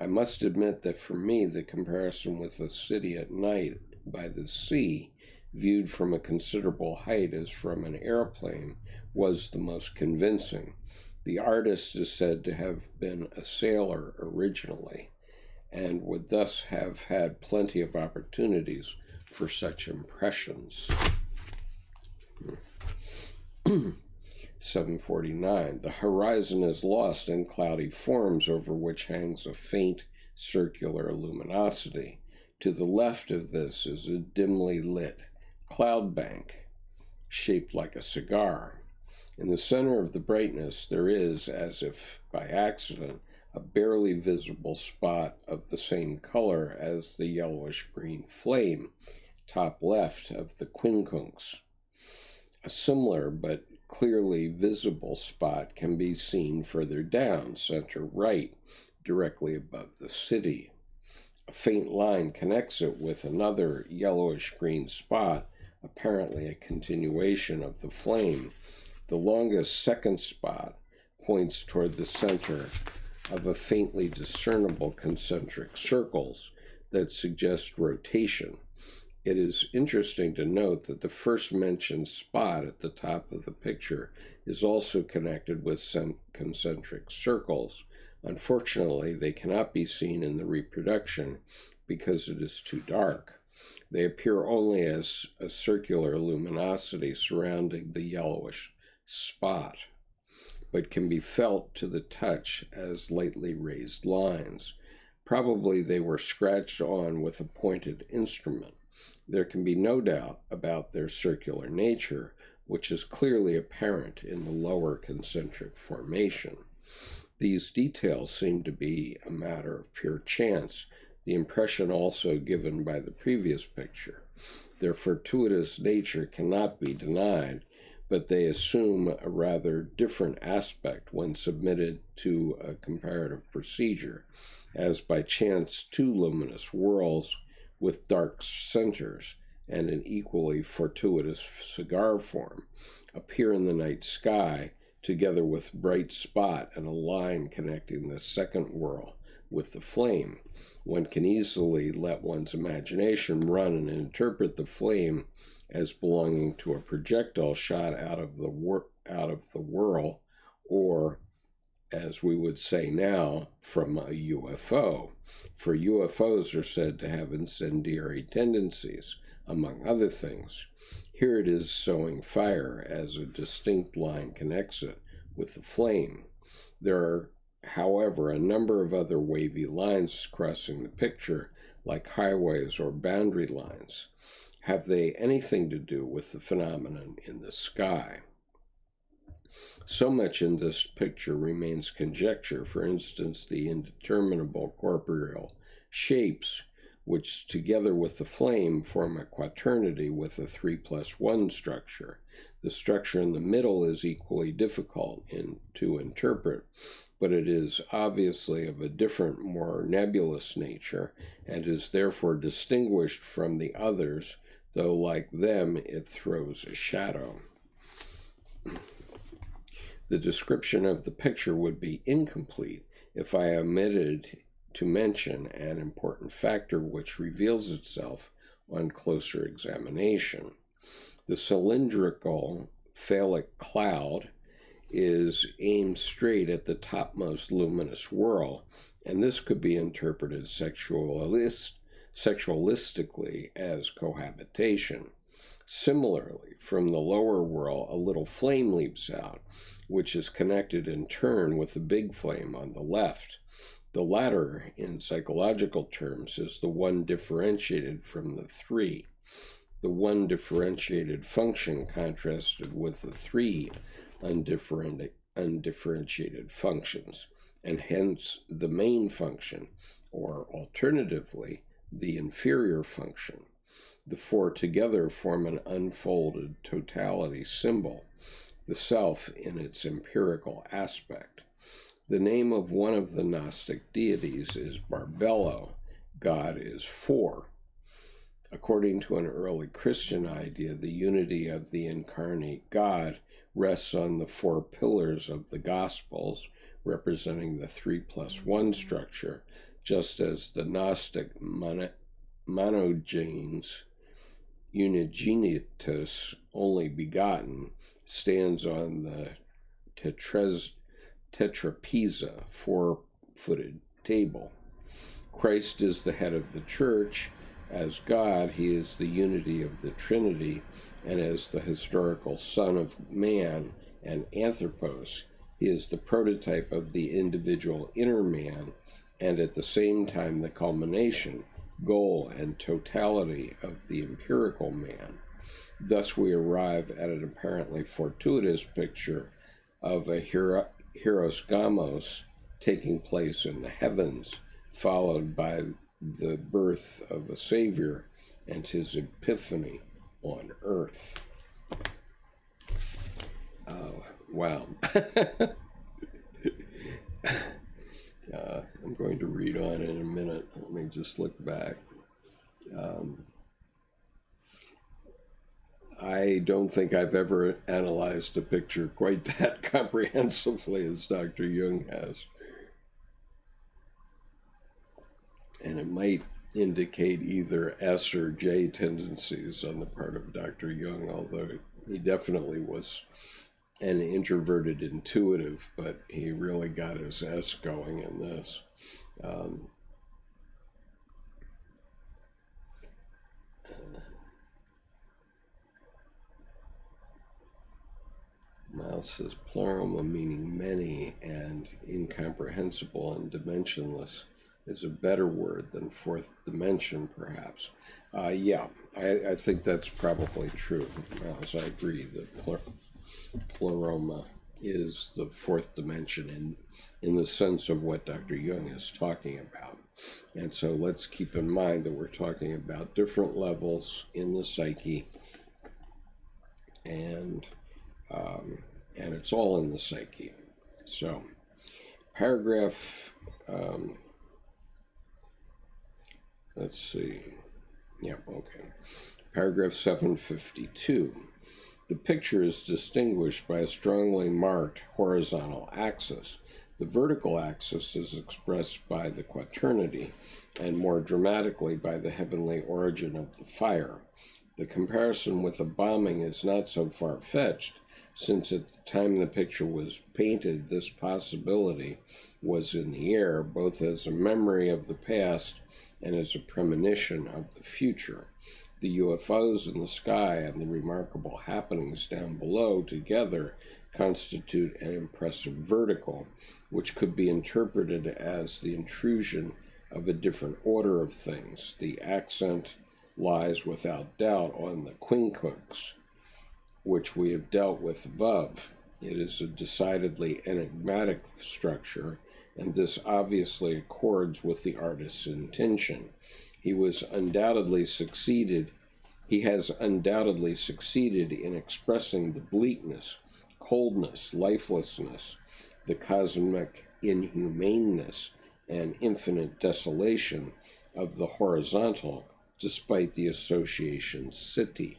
I must admit that for me, the comparison with a city at night by the sea, viewed from a considerable height as from an airplane, was the most convincing. The artist is said to have been a sailor originally, and would thus have had plenty of opportunities for such impressions. 749. The horizon is lost in cloudy forms over which hangs a faint circular luminosity. To the left of this is a dimly lit cloud bank shaped like a cigar. In the center of the brightness there is, as if by accident, a barely visible spot of the same color as the yellowish-green flame, top left of the quincunx. A similar but clearly visible spot can be seen further down, center right, directly above the city. A faint line connects it with another yellowish-green spot, apparently a continuation of the flame. The longest second spot points toward the center of a faintly discernible concentric circles that suggest rotation. It is interesting to note that the first mentioned spot at the top of the picture is also connected with concentric circles. Unfortunately, they cannot be seen in the reproduction because it is too dark. They appear only as a circular luminosity surrounding the yellowish spot, but can be felt to the touch as lightly raised lines. Probably they were scratched on with a pointed instrument. There can be no doubt about their circular nature, which is clearly apparent in the lower concentric formation. These details seem to be a matter of pure chance, the impression also given by the previous picture. Their fortuitous nature cannot be denied, but they assume a rather different aspect when submitted to a comparative procedure, as by chance two luminous whorls with dark centers and an equally fortuitous cigar form appear in the night sky, together with a bright spot and a line connecting the second whirl with the flame. One can easily let one's imagination run and interpret the flame as belonging to a projectile shot out of the whirl, or, as we would say now, from a UFO. For UFOs are said to have incendiary tendencies, among other things. Here it is sowing fire, as a distinct line connects it with the flame. There are, however, a number of other wavy lines crossing the picture, like highways or boundary lines. Have they anything to do with the phenomenon in the sky? So much in this picture remains conjecture. For instance, the indeterminable corporeal shapes, which together with the flame form a quaternity with a 3+1 structure. The structure in the middle is equally difficult to interpret, but it is obviously of a different, more nebulous nature, and is therefore distinguished from the others, though like them it throws a shadow. The description of the picture would be incomplete if I omitted to mention an important factor which reveals itself on closer examination. The cylindrical phallic cloud is aimed straight at the topmost luminous whirl, and this could be interpreted sexualistically as cohabitation. Similarly, from the lower whirl, a little flame leaps out, which is connected in turn with the big flame on the left. The latter, in psychological terms, is the one differentiated from the three. The one differentiated function contrasted with the three undifferentiated functions, and hence the main function, or alternatively, the inferior function. The four together form an unfolded totality symbol, the self in its empirical aspect. The name of one of the Gnostic deities is Barbello. God is four. According to an early Christian idea, the unity of the incarnate God rests on the four pillars of the Gospels, representing the 3+1 structure, just as the Gnostic monogenes, unigenitus, only begotten, stands on the tetrapeza, four-footed table. Christ is the head of the church. As God, he is the unity of the Trinity, and as the historical Son of Man and Anthropos, he is the prototype of the individual inner man, and at the same time the culmination, goal, and totality of the empirical man. Thus we arrive at an apparently fortuitous picture of a hierosgamos taking place in the heavens, followed by the birth of a Savior and his epiphany on earth. Wow. I'm going to read on in a minute. Let me just look back. I don't think I've ever analyzed a picture quite that comprehensively as Dr. Jung has. And it might indicate either S or J tendencies on the part of Dr. Jung, although he definitely was an introverted intuitive, but he really got his S going in this. Mouse says pleroma, meaning many, and incomprehensible and dimensionless, is a better word than fourth dimension, perhaps. Yeah, I think that's probably true. So I agree that pleroma is the fourth dimension in the sense of what Dr. Jung is talking about. And so let's keep in mind that we're talking about different levels in the psyche, and it's all in the psyche. So paragraph, let's see. Yeah, okay. Paragraph 752. The picture is distinguished by a strongly marked horizontal axis. The vertical axis is expressed by the quaternity, and more dramatically by the heavenly origin of the fire. The comparison with the bombing is not so far-fetched, since at the time the picture was painted, this possibility was in the air, both as a memory of the past and as a premonition of the future. The UFOs in the sky and the remarkable happenings down below together constitute an impressive vertical, which could be interpreted as the intrusion of a different order of things. The accent lies without doubt on the quincunx, which we have dealt with above. It is a decidedly enigmatic structure, and this obviously accords with the artist's intention. He has undoubtedly succeeded in expressing the bleakness, coldness, lifelessness, the cosmic inhumaneness, and infinite desolation of the horizontal, despite the association city.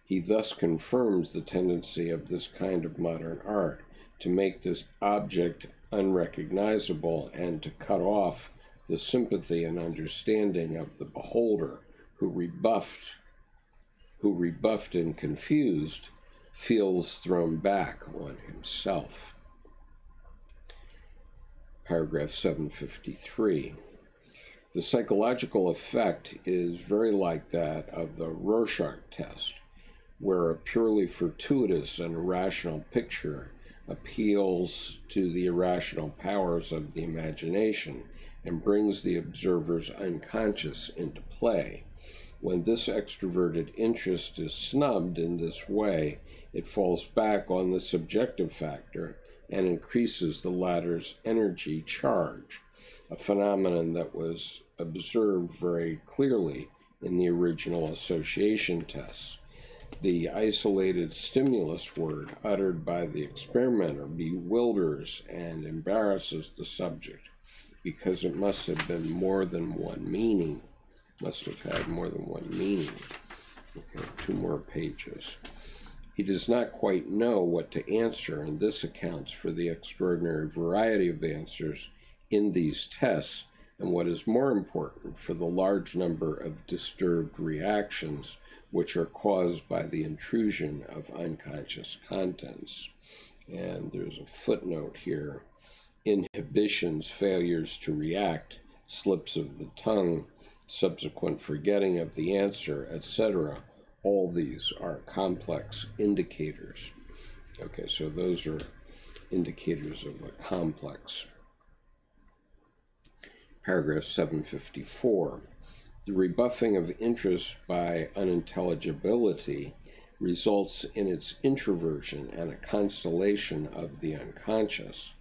He thus confirms the tendency of this kind of modern art to make this object unrecognizable and to cut off the sympathy and understanding of the beholder, who rebuffed and confused, feels thrown back on himself. Paragraph 753. The psychological effect is very like that of the Rorschach test, where a purely fortuitous and irrational picture appeals to the irrational powers of the imagination and brings the observer's unconscious into play. When this extroverted interest is snubbed in this way, it falls back on the subjective factor and increases the latter's energy charge, a phenomenon that was observed very clearly in the original association tests. The isolated stimulus word uttered by the experimenter bewilders and embarrasses the subject because it must have been more than one meaning. Must have had more than one meaning. Okay, 2 more pages. He does not quite know what to answer, and this accounts for the extraordinary variety of answers in these tests, and what is more important, for the large number of disturbed reactions which are caused by the intrusion of unconscious contents. And there's a footnote here. Inhibitions, failures to react, slips of the tongue, subsequent forgetting of the answer, etc. All these are complex indicators. Okay, so those are indicators of a complex. Paragraph 754. The rebuffing of interest by unintelligibility results in its introversion and a constellation of the unconscious.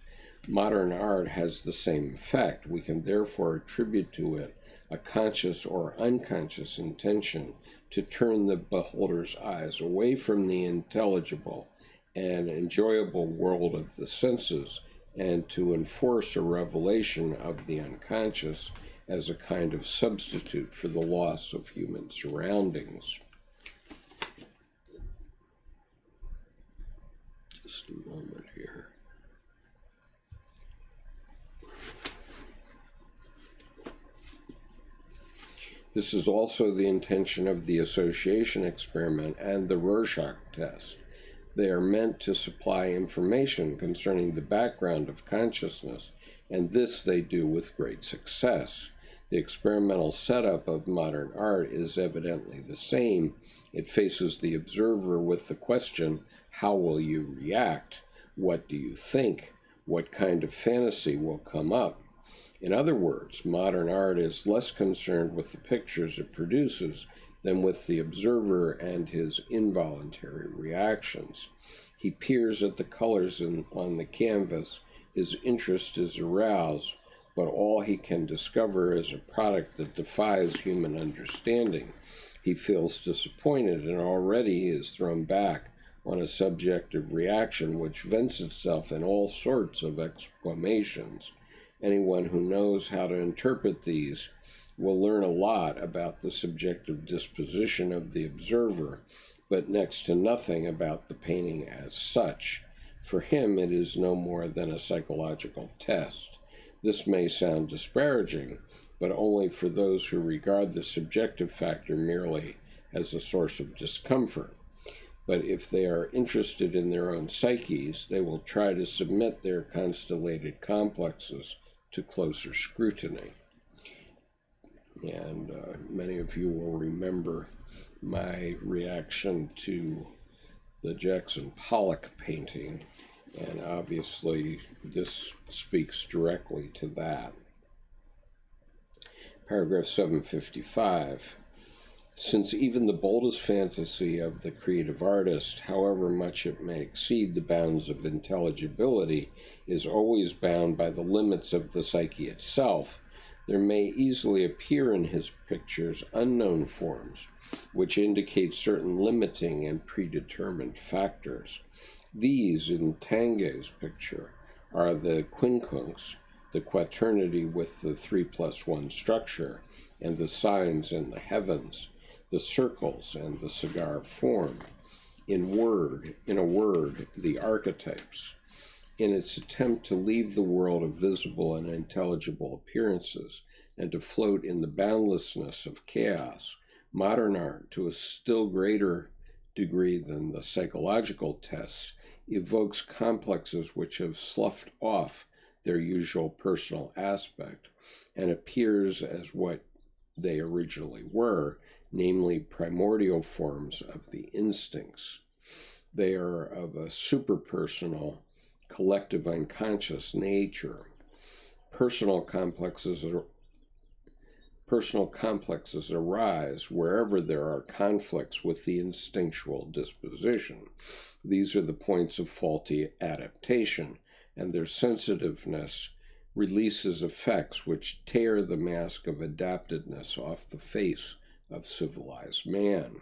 Modern art has the same effect. We can therefore attribute to it a conscious or unconscious intention to turn the beholder's eyes away from the intelligible and enjoyable world of the senses and to enforce a revelation of the unconscious as a kind of substitute for the loss of human surroundings. Just a moment here. This is also the intention of the association experiment and the Rorschach test. They are meant to supply information concerning the background of consciousness, and this they do with great success. The experimental setup of modern art is evidently the same. It faces the observer with the question, how will you react? What do you think? What kind of fantasy will come up? In other words, modern art is less concerned with the pictures it produces than with the observer and his involuntary reactions. He peers at the colors on the canvas, his interest is aroused, but all he can discover is a product that defies human understanding. He feels disappointed, and already he is thrown back on a subjective reaction which vents itself in all sorts of exclamations. Anyone who knows how to interpret these will learn a lot about the subjective disposition of the observer, but next to nothing about the painting as such. For him, it is no more than a psychological test. This may sound disparaging, but only for those who regard the subjective factor merely as a source of discomfort. But if they are interested in their own psyches, they will try to submit their constellated complexes to closer scrutiny. And many of you will remember my reaction to the Jackson Pollock painting, and obviously this speaks directly to that. Paragraph 755. Since even the boldest fantasy of the creative artist, however much it may exceed the bounds of intelligibility, is always bound by the limits of the psyche itself, there may easily appear in his pictures unknown forms, which indicate certain limiting and predetermined factors. These, in Tanguay's picture, are the quincunx, the quaternity with the 3+1 structure, and the signs in the heavens, the circles and the cigar form. In a word, the archetypes. In its attempt to leave the world of visible and intelligible appearances and to float in the boundlessness of chaos, modern art, to a still greater degree than the psychological tests, evokes complexes which have sloughed off their usual personal aspect and appears as what they originally were, namely primordial forms of the instincts. They are of a superpersonal collective unconscious nature. Personal complexes arise wherever there are conflicts with the instinctual disposition. These are the points of faulty adaptation, and their sensitiveness releases effects which tear the mask of adaptedness off the face of civilized man.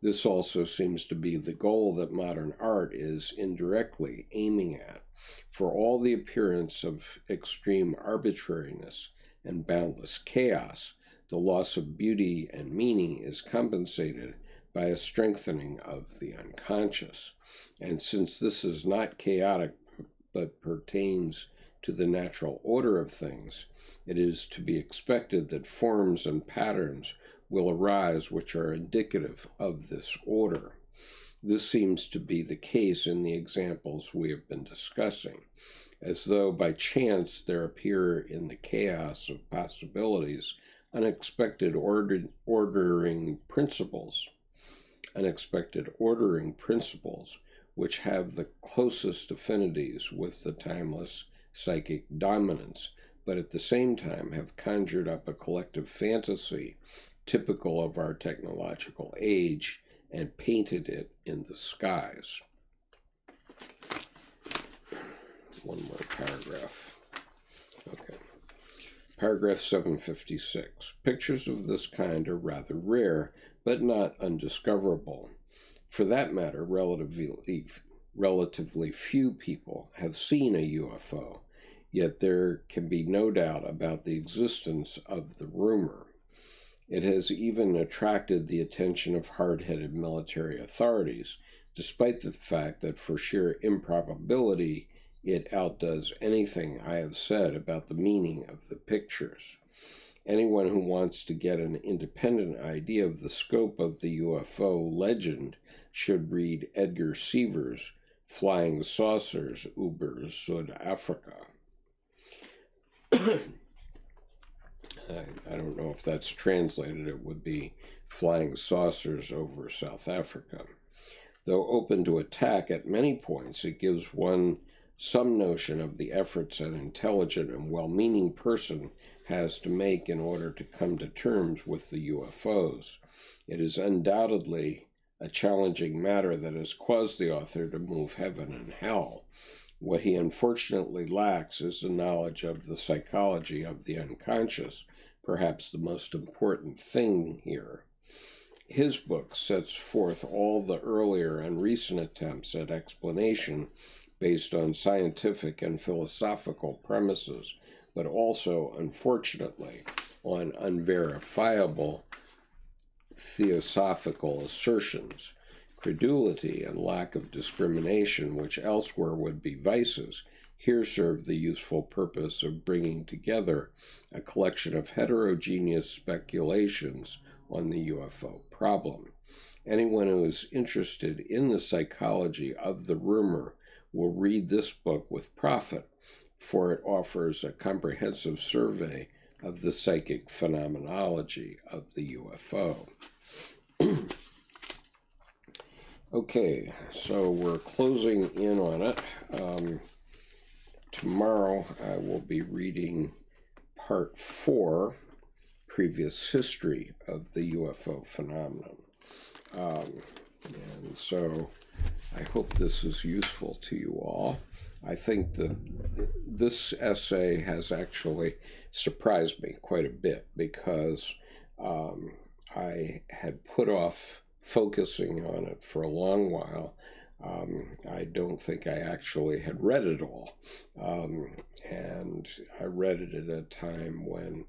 This also seems to be the goal that modern art is indirectly aiming at. For all the appearance of extreme arbitrariness and boundless chaos, the loss of beauty and meaning is compensated by a strengthening of the unconscious. And since this is not chaotic but pertains to the natural order of things, it is to be expected that forms and patterns will arise which are indicative of this order. This seems to be the case in the examples we have been discussing, as though by chance there appear in the chaos of possibilities unexpected ordering principles which have the closest affinities with the timeless psychic dominance, but at the same time have conjured up a collective fantasy typical of our technological age and painted it in the skies. One more paragraph. Okay. Paragraph 756. Pictures of this kind are rather rare, but not undiscoverable. For that matter, relatively few people have seen a UFO, yet there can be no doubt about the existence of the rumor. It has even attracted the attention of hard-headed military authorities, despite the fact that for sheer improbability, it outdoes anything I have said about the meaning of the pictures. Anyone who wants to get an independent idea of the scope of the UFO legend should read Edgar Seaver's Flying Saucers über Südafrika. I don't know if that's translated. It would be Flying Saucers over South Africa. Though open to attack at many points, it gives one some notion of the efforts an intelligent and well-meaning person has to make in order to come to terms with the UFOs. It is undoubtedly a challenging matter that has caused the author to move heaven and hell. What he unfortunately lacks is a knowledge of the psychology of the unconscious, perhaps the most important thing here. His book sets forth all the earlier and recent attempts at explanation based on scientific and philosophical premises, but also, unfortunately, on unverifiable theosophical assertions. Credulity and lack of discrimination, which elsewhere would be vices, here serve the useful purpose of bringing together a collection of heterogeneous speculations on the UFO problem. Anyone who is interested in the psychology of the rumor will read this book with profit, for it offers a comprehensive survey of the psychic phenomenology of the UFO. Okay, so we're closing in on it. Tomorrow I will be reading part 4, Previous History of the UFO Phenomenon. And so I hope this is useful to you all. I think that this essay has actually surprised me quite a bit because I had put off focusing on it for a long while. I don't think I actually had read it all. And I read it at a time when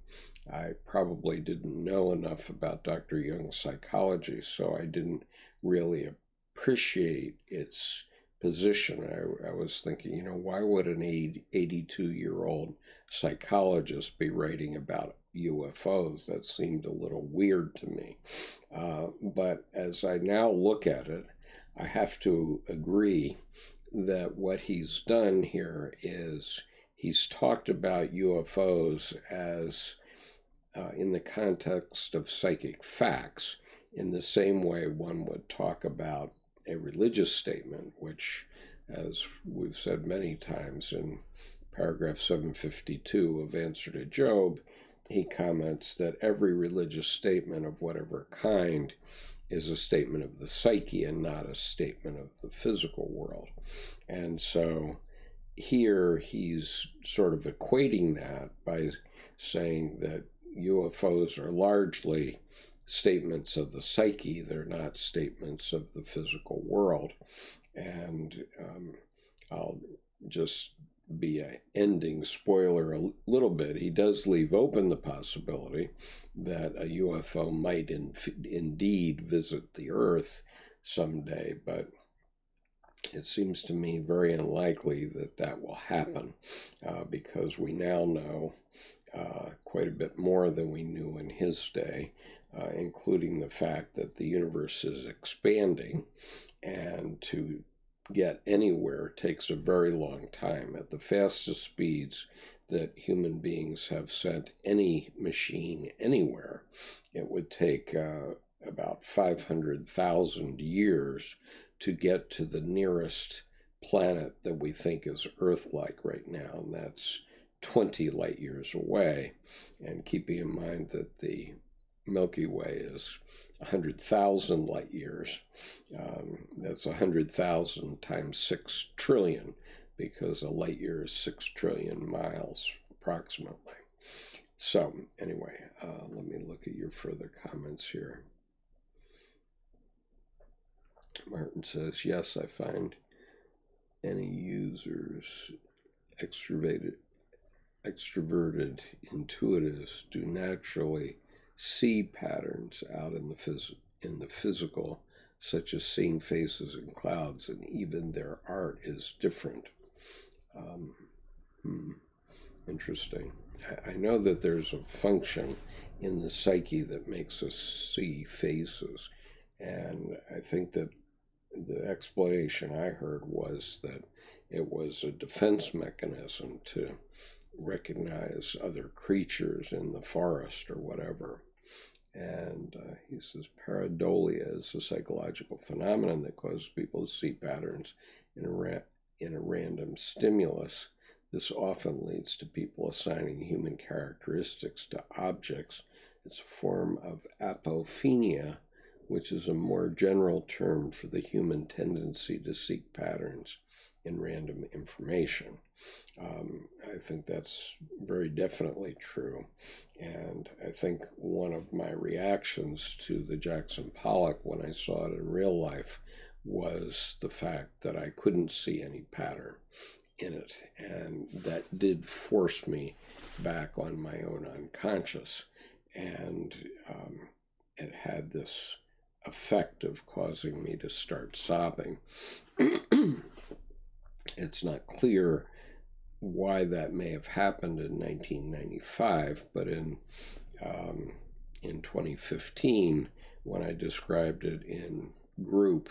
I probably didn't know enough about Dr. Jung's psychology, so I didn't really appreciate its position. I was thinking, why would an 82-year-old psychologist be writing about UFOs? That seemed a little weird to me. But as I now look at it, I have to agree that what he's done here is he's talked about UFOs as in the context of psychic facts, in the same way one would talk about a religious statement, which as we've said many times in paragraph 752 of Answer to Job, he comments that every religious statement of whatever kind is a statement of the psyche and not a statement of the physical world. And so here he's sort of equating that by saying that UFOs are largely statements of the psyche, they're not statements of the physical world. And I'll just be an ending spoiler a little bit. He does leave open the possibility that a UFO might indeed visit the Earth someday, but it seems to me very unlikely that that will happen because we now know quite a bit more than we knew in his day, including the fact that the universe is expanding, and to get anywhere takes a very long time. At the fastest speeds that human beings have sent any machine anywhere, it would take about 500,000 years to get to the nearest planet that we think is Earth-like right now, and that's 20 light years away. And keeping in mind that the Milky Way is 100,000 light years, that's 100,000 times 6 trillion, because a light year is 6 trillion miles approximately. So anyway, let me look at your further comments here. Martin says, yes, I find any users extroverted intuitives do naturally see patterns out in the physical, such as seeing faces in clouds, and even their art is different. Interesting. I know that there's a function in the psyche that makes us see faces, and I think that the explanation I heard was that it was a defense mechanism to recognize other creatures in the forest or whatever. And he says pareidolia is a psychological phenomenon that causes people to see patterns in a random stimulus. This often leads to people assigning human characteristics to objects. It's a form of apophenia, which is a more general term for the human tendency to seek patterns in random information. I think that's very definitely true. And I think one of my reactions to the Jackson Pollock when I saw it in real life was the fact that I couldn't see any pattern in it. And that did force me back on my own unconscious. And it had this effect of causing me to start sobbing. It's not clear why that may have happened in 1995, but in 2015, when I described it in Group,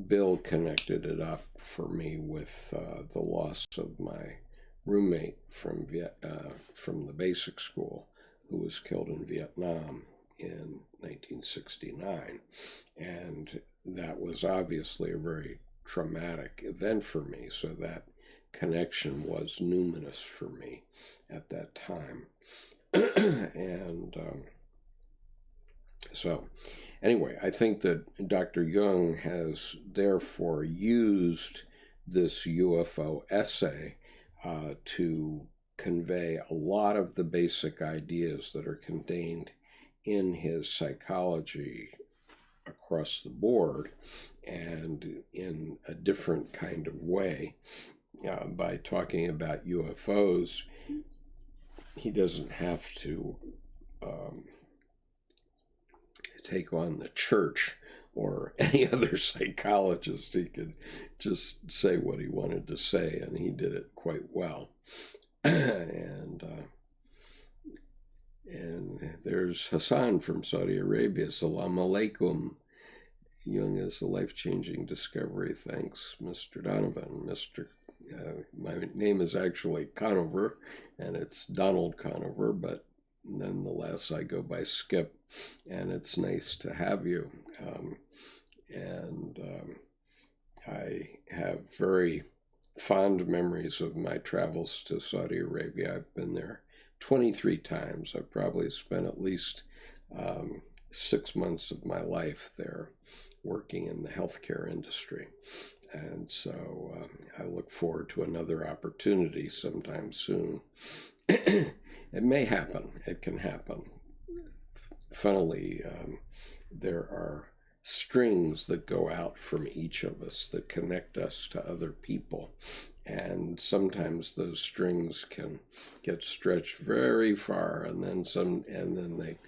Bill connected it up for me with the loss of my roommate from the basic school, who was killed in Vietnam in 1969. And that was obviously a very traumatic event for me, so that connection was numinous for me at that time. And so anyway, I think that Dr. Jung has therefore used this UFO essay to convey a lot of the basic ideas that are contained in his psychology across the board, and in a different kind of way. By talking about UFOs, he doesn't have to take on the church or any other psychologist. He could just say what he wanted to say, and he did it quite well. And there's Hassan from Saudi Arabia. Assalamu alaikum. Jung is a life-changing discovery. Thanks, Mr. Donovan. My name is actually Conover, and it's Donald Conover, but nonetheless, I go by Skip, and it's nice to have you. I have very fond memories of my travels to Saudi Arabia. I've been there 23 times. I've probably spent at least 6 months of my life there working in the healthcare industry. And so I look forward to another opportunity sometime soon. It may happen. It can happen. Funnily, there are strings that go out from each of us that connect us to other people. And sometimes those strings can get stretched very far, and then they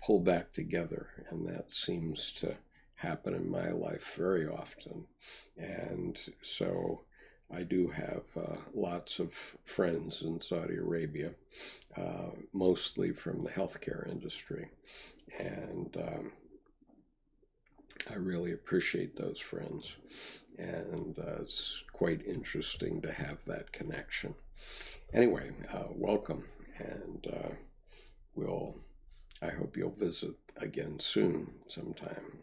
pull back together. And that seems to happen in my life very often. And so I do have lots of friends in Saudi Arabia, mostly from the healthcare industry. And I really appreciate those friends. And it's quite interesting to have that connection. Anyway, welcome. And I hope you'll visit again soon sometime.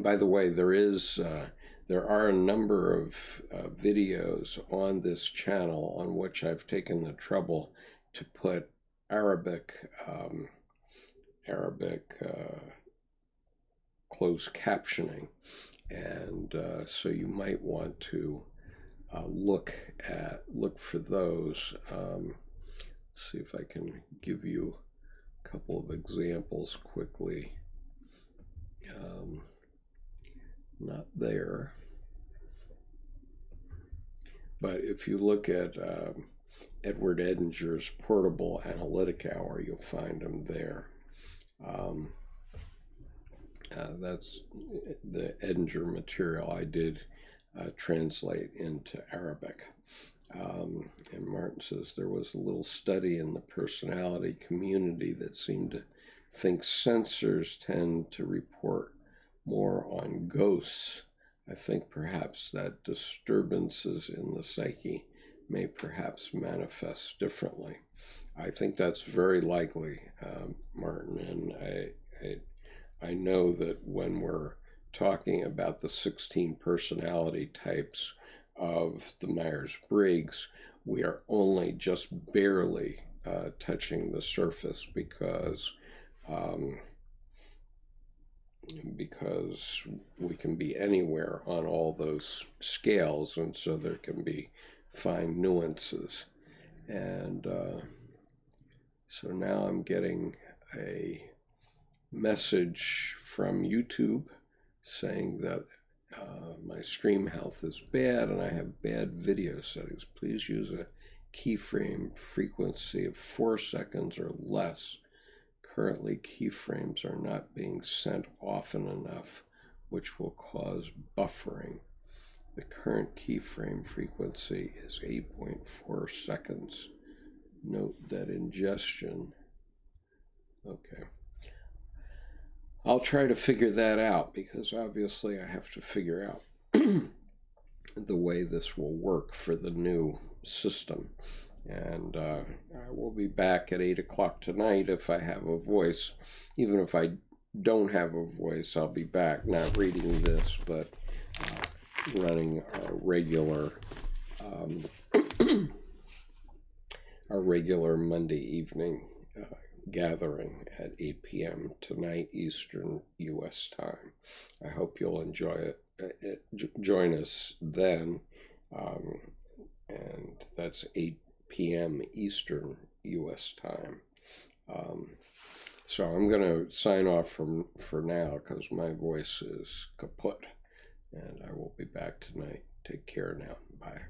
By the way, there are a number of videos on this channel on which I've taken the trouble to put Arabic closed captioning, and so you might want to look for those. Let's see if I can give you a couple of examples quickly. Not there, but if you look at Edward Edinger's Portable Analytic Hour, you'll find them there. That's the Edinger material I did translate into Arabic. And Martin says there was a little study in the personality community that seemed to think sensors tend to report more on ghosts. I think perhaps that disturbances in the psyche may perhaps manifest differently. I think that's very likely, Martin, and I know that when we're talking about the 16 personality types of the Myers-Briggs, we are only just barely touching the surface because we can be anywhere on all those scales, and so there can be fine nuances. And so now I'm getting a message from YouTube saying that my stream health is bad and I have bad video settings. Please use a keyframe frequency of 4 seconds or less. Currently, keyframes are not being sent often enough, which will cause buffering. The current keyframe frequency is 8.4 seconds. Note that ingestion. Okay. I'll try to figure that out, because obviously I have to figure out the way this will work for the new system. And I will be back at 8 o'clock tonight if I have a voice. Even if I don't have a voice, I'll be back, not reading this, but running our regular Monday evening gathering at 8 p.m. tonight Eastern U.S. time. I hope you'll enjoy it. Join us then, and that's 8 p.m. Eastern U.S. time. So I'm going to sign off for now because my voice is kaput, and I will be back tonight. Take care now. Bye.